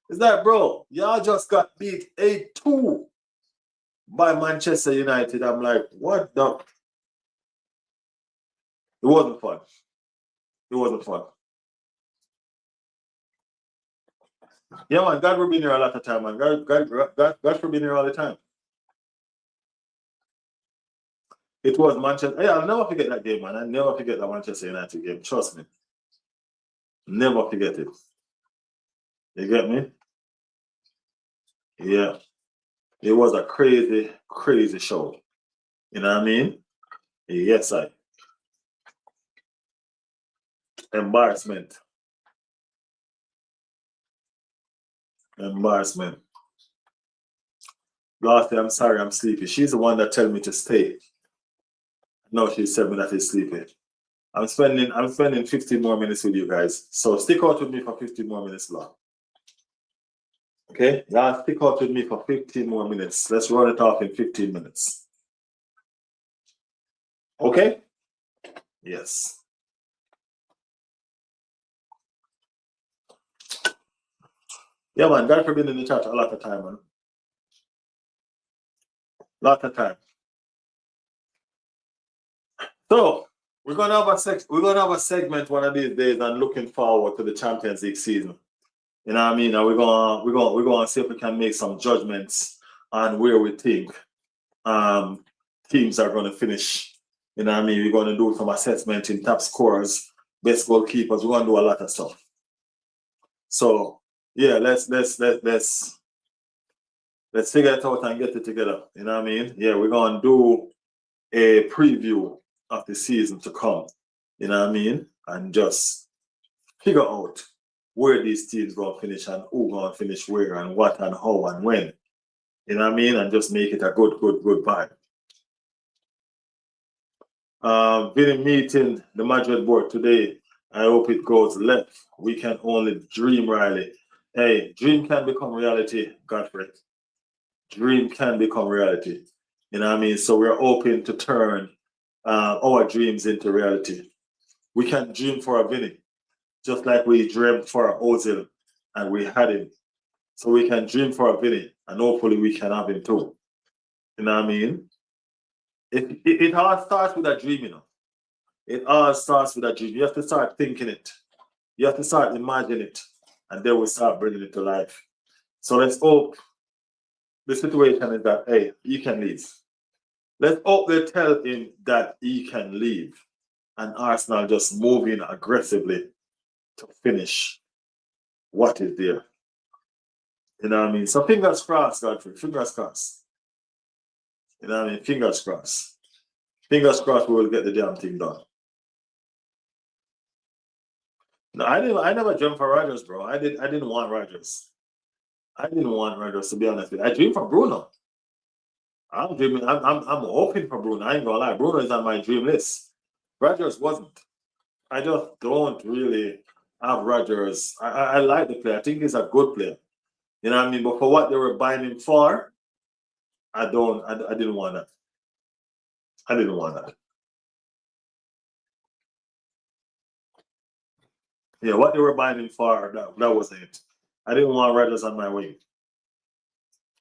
It's like, "Bro, y'all just got beat 8-2 by Manchester United." I'm like, "What the?" It wasn't fun. It wasn't fun. Yeah, man, God will be here a lot of time, man. God will be here all the time. It was Manchester. Yeah, I'll never forget that game, man. I never forget that Manchester United game. Trust me. Never forget it. You get me? Yeah. It was a crazy, crazy show. You know what I mean? Yes, I. Embarrassment. Embarrassment. Last day, I'm sorry, I'm sleepy. She's the one that told me to stay. No, she said me that he's sleepy. I'm spending 15 more minutes with you guys. So stick out with me for 15 more minutes long. Okay? Y'all stick out with me for 15 more minutes. Let's run it off in 15 minutes. Okay? Yes. Yeah, man, God forbid in the chat a lot of time, man. Lot of time. So we're gonna have a segment one of these days, and looking forward to the Champions League season. You know what I mean? And we're gonna see if we can make some judgments on where we think teams are gonna finish. You know what I mean? We're gonna do some assessment in top scorers, best goalkeepers. We're gonna do a lot of stuff. So yeah, let's figure it out and get it together. You know what I mean? Yeah, we're gonna do a preview of the season to come. You know what I mean? And just figure out where these teams gonna finish and who gonna finish where and what and how and when. You know what I mean? And just make it a good vibe. Been meeting the Madrid board today. I hope it goes left. We can only dream, Riley. Hey, dream can become reality, Godfrey. Dream can become reality. You know what I mean? So we're open to turn our dreams into reality. We can dream for a Vinny, just like we dreamed for a Ozil and we had him. So we can dream for a Vinny, and hopefully we can have him too. You know what I mean? It all starts with a dream, you know. It all starts with a dream. You have to start thinking it. You have to start imagining it, and then we start bringing it to life. So let's hope the situation is that, hey, he can leave. Let's hope they tell him that he can leave, and Arsenal just move in aggressively to finish what is there. You know what I mean? So fingers crossed, Godfrey. Fingers crossed. You know what I mean? Fingers crossed. Fingers crossed we will get the damn thing done. No, I never dreamed for Rodgers, bro. I didn't want Rodgers. I didn't want Rodgers, to be honest with you. I dreamed for Bruno. I'm dreaming, I'm hoping for Bruno. I ain't gonna lie. Bruno is on my dream list. Rodgers wasn't. I just don't really have Rodgers. I like the player. I think he's a good player. You know what I mean? But for what they were buying him for, I don't. I didn't want that. I didn't want that. Yeah, what they were buying him for, that wasn't it. I didn't want Rodgers on my wing.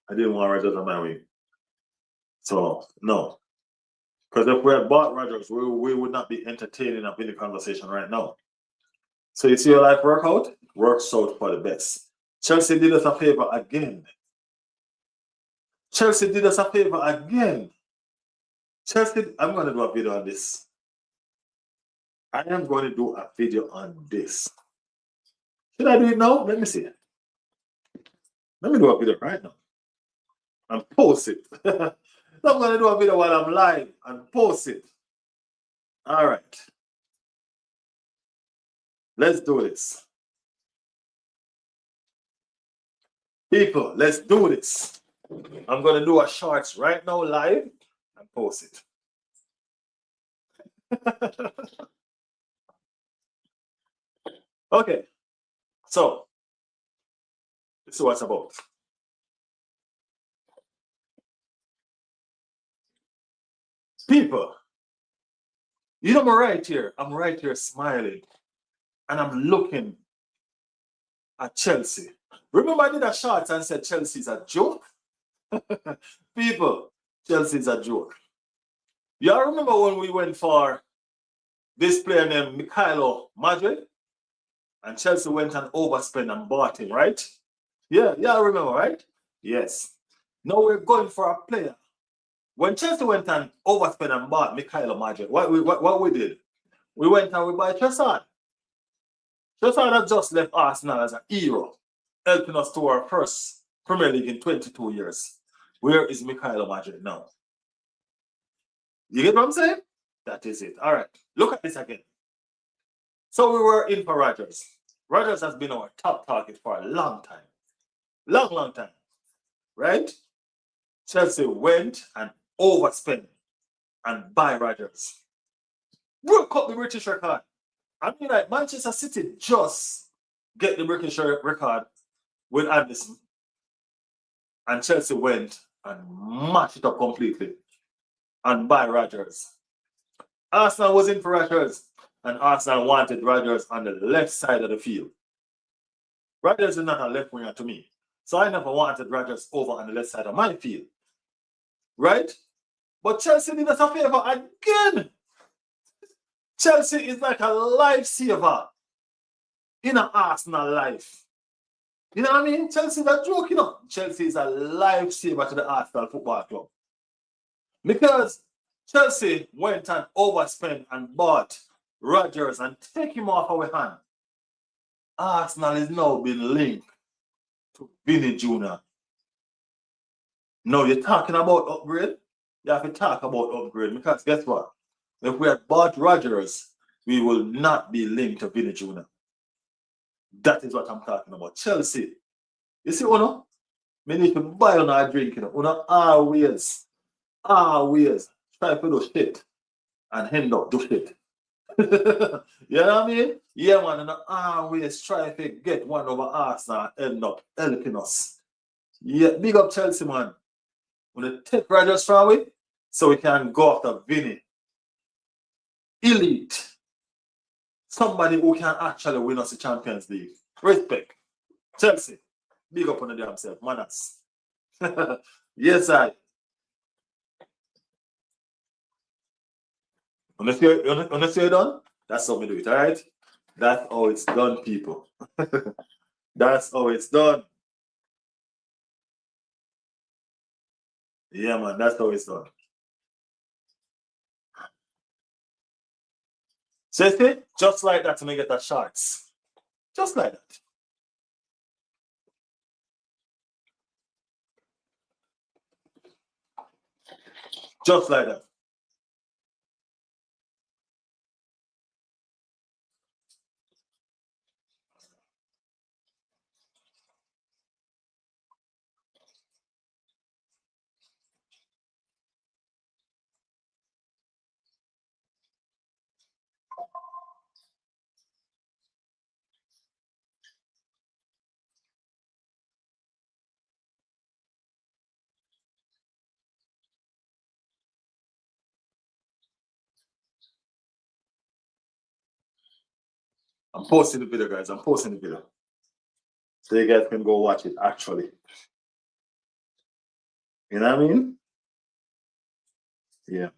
I didn't want Rodgers on my wing. So no, because if we had bought Rodgers, we would not be entertaining a winning conversation right now. So you see your life work out? Works out for the best. Chelsea did us a favor again. Chelsea did us a favor again. Chelsea, I'm going to do a video on this. I am going to do a video on this. Should I do it now? Let me see. Let me do a video right now and post it. I'm going to do a video while I'm live and post it. All right. Let's do this. People, let's do this. I'm going to do a shorts right now live and post it. Okay. So, this is what it's about. People, you know, I'm right here smiling, and I'm looking at Chelsea. Remember, I did a short and said Chelsea's a joke? People, Chelsea's a joke. Y'all remember when we went for this player named Mikhailo Madrid? And Chelsea went and overspent and bought him, right? Yeah, I remember, right? Yes. Now we're going for a player. When Chelsea went and overspent and bought Mikhailo Madrid, what we did? We went and we bought Trossard. Trossard had just left Arsenal as a hero, helping us to our first Premier League in 22 years. Where is Mikhailo Madrid now? You get what I'm saying? That is it. All right. Look at this again. So we were in for Rodgers. Rodgers has been our top target for a long time. Long time. Right? Chelsea went and overspent and buy Rodgers. Broke up the British record. I mean, like Manchester City just get the British record with Anderson. And Chelsea went and mashed it up completely and buy Rodgers. Arsenal was in for Rodgers, and Arsenal wanted Rodgers on the left side of the field. Rodgers is not a left winger to me. So I never wanted Rodgers over on the left side of my field. Right? But Chelsea did us a favor again. Chelsea is like a lifesaver in an Arsenal life. You know what I mean? Chelsea is a joke, you know. Chelsea is a lifesaver to the Arsenal Football Club. Because Chelsea went and overspent and bought Rodgers and take him off our hand. Arsenal is now been linked to Vinny Jr. Now you're talking about upgrade? You have to talk about upgrade because guess what? If we had bought Rodgers, we will not be linked to Vinny Jr. That is what I'm talking about. Chelsea. You see, Uno? We need to buy on our drink, you know. Uno always try to do shit and end up do shit. You know what I mean? Yeah, man, and always try to get one over Arsenal and end up helping us. Yeah, big up Chelsea, man. When they take Rodgers from it, so we can go after Vinny. Elite. Somebody who can actually win us the Champions League. Respect. Chelsea. Big up on the damn self. Manners. Yes, I. Unless you're done, that's how we do it, all right? That's how it's done, people. That's how it's done. Yeah, man, that's how it's done. So you see, just like that to make it a shots. Just like that. Just like that. I'm posting the video, guys. I'm posting the video. So you guys can go watch it actually. You know what I mean? Yeah.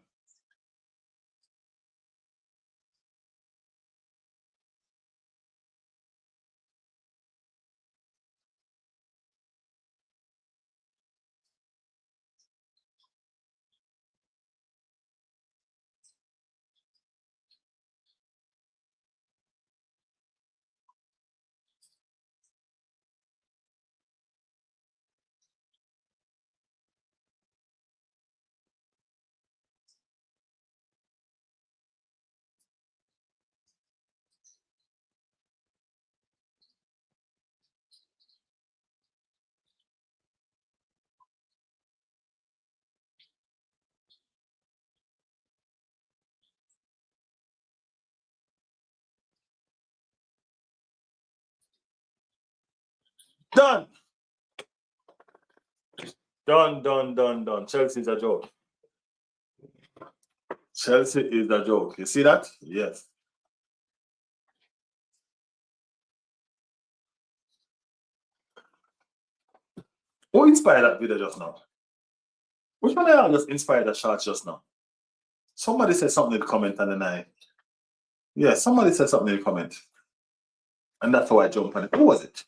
Done. Done. Chelsea is a joke. Chelsea is a joke. You see that? Yes. Who inspired that video just now? Which one of y'all just inspired that shot just now? Somebody said something in the comment and then yeah, somebody said something in the comment. And that's how I jumped on it. Who was it?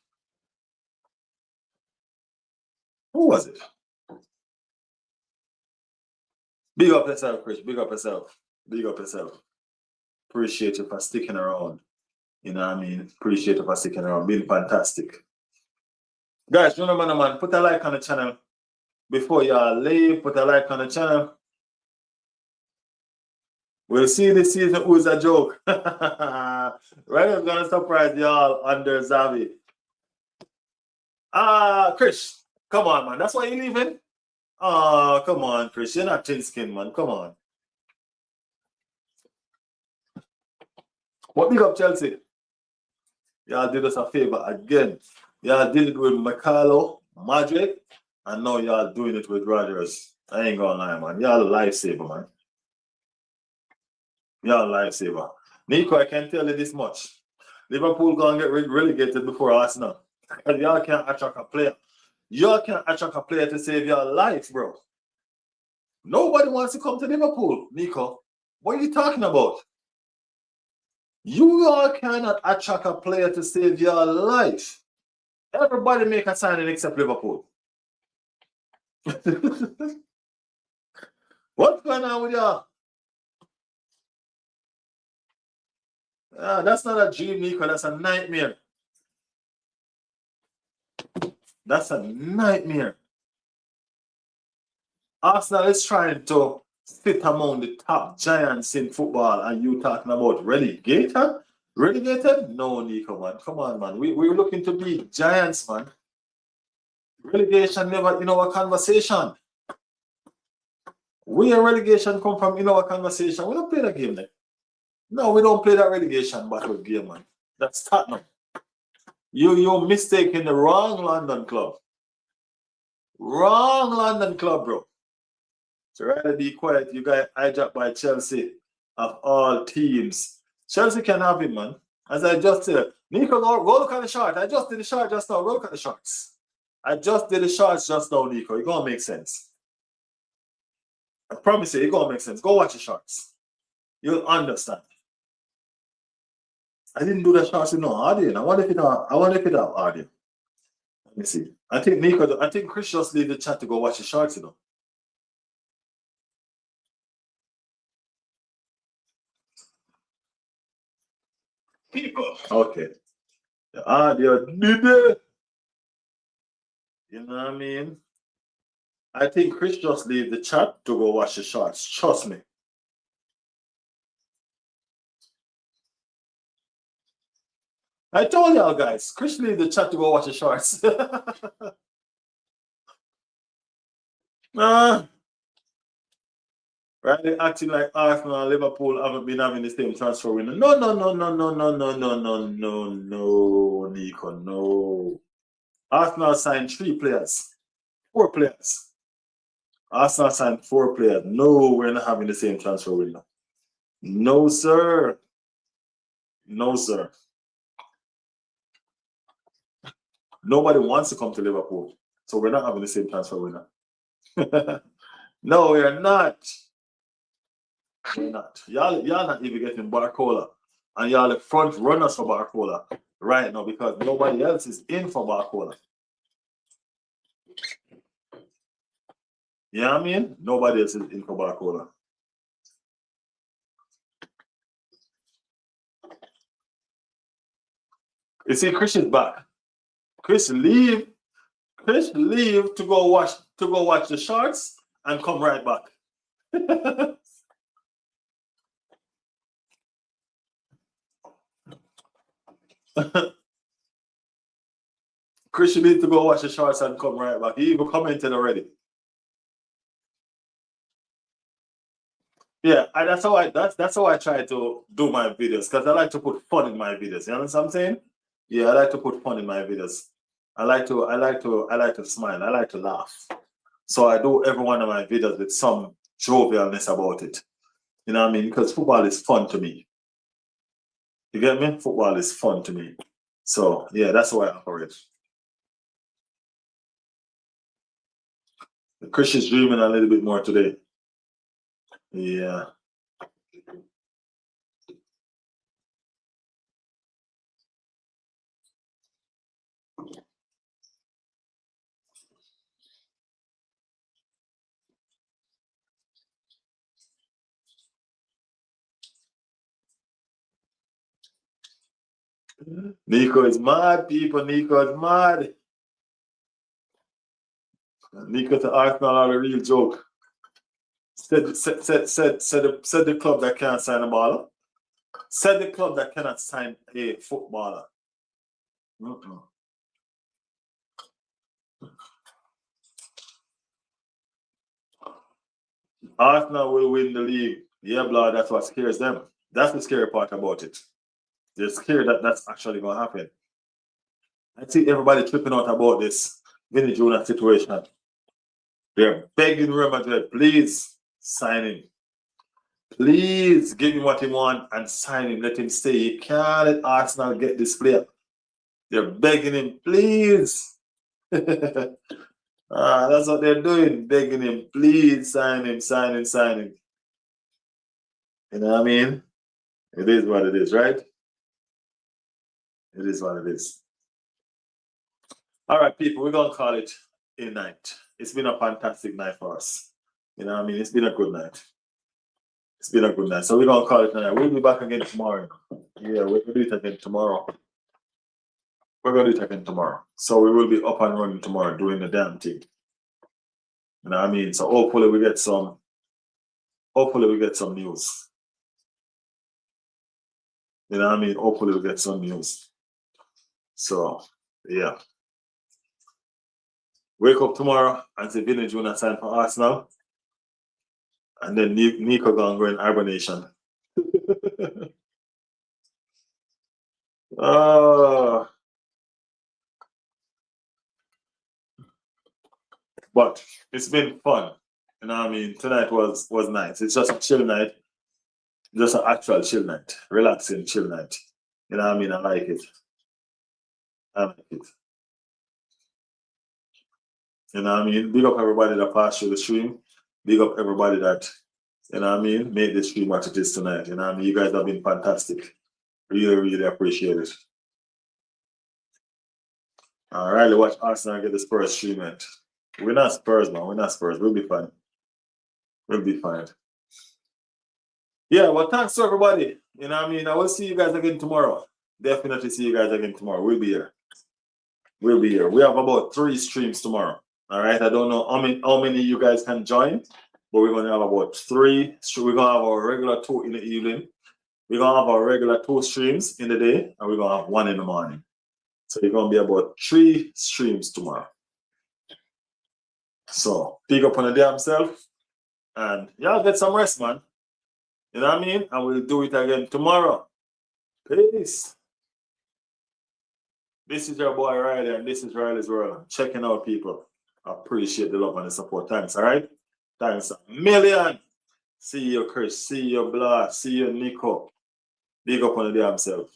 Who was it? Big up yourself, Chris. Big up yourself. Big up yourself. Appreciate you for sticking around. You know what I mean? Appreciate you for sticking around. Being fantastic. Guys, remember, man, put a like on the channel. Before y'all leave, put a like on the channel. We'll see this season who's a joke. Right? I'm going to surprise y'all under Zavi. Chris, come on, man. That's why you're leaving? Oh, come on, Chris. You're not thin skin, man. Come on. What big up, Chelsea? Y'all did us a favor again. Y'all did it with Mikalo, Madrid, and now y'all doing it with Rodgers. I ain't gonna lie, man. Y'all a lifesaver, man. Y'all a lifesaver. Nico, I can tell you this much. Liverpool gonna get relegated before Arsenal. Because y'all can't attract a player. Y'all can't attract a player to save your life, bro. Nobody wants to come to Liverpool, Nico. What are you talking about? You all cannot attract a player to save your life. Everybody make a signing except Liverpool. What's going on with y'all? That's not a dream, Nico. That's a nightmare. That's a nightmare. Arsenal is trying to sit among the top giants in football, and you talking about relegated? Relegated? No, Nico, man. Come on, man. We're looking to be giants, man. Relegation never in our conversation. Where relegation come from in our conversation? We don't play that game then. No, we don't play that relegation battle game, man. That's Tottenham. You're mistaking the wrong London club. Wrong London club, bro. So rather be quiet. You got hijacked by Chelsea of all teams. Chelsea can have him, man. As I just said, Nico, go look at the short. I just did the short just now. Go look at the shorts. I just did the shorts just now, Nico. It's gonna make sense. I promise you, it's gonna make sense. Go watch the shorts. You'll understand. I didn't do the shorts with no audio. I wonder if it have audio. Let me see. I think Chris just leave the chat to go watch the shorts, you know. People. Okay. The audio did it. You know what I mean? I think Chris just leave the chat to go watch the shorts. Trust me. I told y'all guys, Chris leave the chat to go watch the shorts. Right? They're acting like Arsenal and Liverpool haven't been having the same transfer window. No, Nico, no. Arsenal signed 3 players, 4 players. Arsenal signed 4 players. No, we're not having the same transfer window. No, sir. No, sir. Nobody wants to come to Liverpool. So we're not having the same transfer window. No, we're not. We're not. Y'all not even getting Barcola. And y'all the front runners for Barcola right now because nobody else is in for Barcola. You know what I mean? Nobody else is in for Barcola. You see, Chris is back. Chris leave to go watch the Sharks and come right back. Chris need to go watch the Sharks and come right back. He even commented already. Yeah, that's how I try to do my videos because I like to put fun in my videos. You understand what I'm saying? Yeah, I like to put fun in my videos. I like to smile. I like to laugh. So I do every one of my videos with some jovialness about it. You know what I mean? Because football is fun to me. You get me? Football is fun to me. So yeah, that's why I operate. Chris is dreaming a little bit more today. Yeah. Nico is mad, people. Nico is mad. Nico to Arsenal are a real joke. Said the club that can't sign a baller. Said the club that cannot sign a footballer. Arsenal will win the league. Yeah, blood, that's what scares them. That's the scary part about it. They're scared that that's actually going to happen. I see everybody tripping out about this Vinny Jr. situation. They're begging Real Madrid, please sign him. Please give him what he wants and sign him. Let him stay. You can't let Arsenal get this player. They're begging him, please. That's what they're doing, begging him, please sign him, sign him, sign him. You know what I mean? It is what it is, right? It is what it is. All right, people, we're going to call it a night. It's been a fantastic night for us. You know what I mean? It's been a good night. It's been a good night. So we're going to call it a night. We'll be back again tomorrow. Yeah, we're going to do it again tomorrow. We're going to do it again tomorrow. So we will be up and running tomorrow doing the damn thing. You know what I mean? So hopefully we get some news. You know what I mean? Hopefully we get some news. So, yeah. Wake up tomorrow and say Vinny Jr. sign for Arsenal. And then Nico gonna go in hibernation. But it's been fun. You know what I mean? Tonight was nice. It's just a chill night. Just an actual chill night. Relaxing chill night. You know what I mean? I like it. I like it. You know what I mean? Big up everybody that passed through the stream. Big up everybody that, you know what I mean, made the stream what it is tonight. You know what I mean? You guys have been fantastic. Really, really appreciate it. All right, watch Arsenal get the Spurs stream it. We're not Spurs, man. We're not Spurs. We'll be fine. We'll be fine. Yeah, well, thanks to everybody. You know what I mean? I will see you guys again tomorrow. Definitely see you guys again tomorrow. We'll be here. We'll be here. We have about 3 streams tomorrow. All right. I don't know how many you guys can join, but we're gonna have about 3. We're gonna have our regular 2 in the evening. We're gonna have our regular 2 streams in the day, and we're gonna have 1 in the morning. So it's gonna be about 3 streams tomorrow. So pick up on the damn self, and y'all get some rest, man. You know what I mean? And we'll do it again tomorrow. Peace. This is your boy Riley, and this is Riley's World. Checking out, people. I appreciate the love and the support. Thanks, all right? Thanks a million. See you, Chris. See you, Blah. See you, Nico. Big up on the damn self.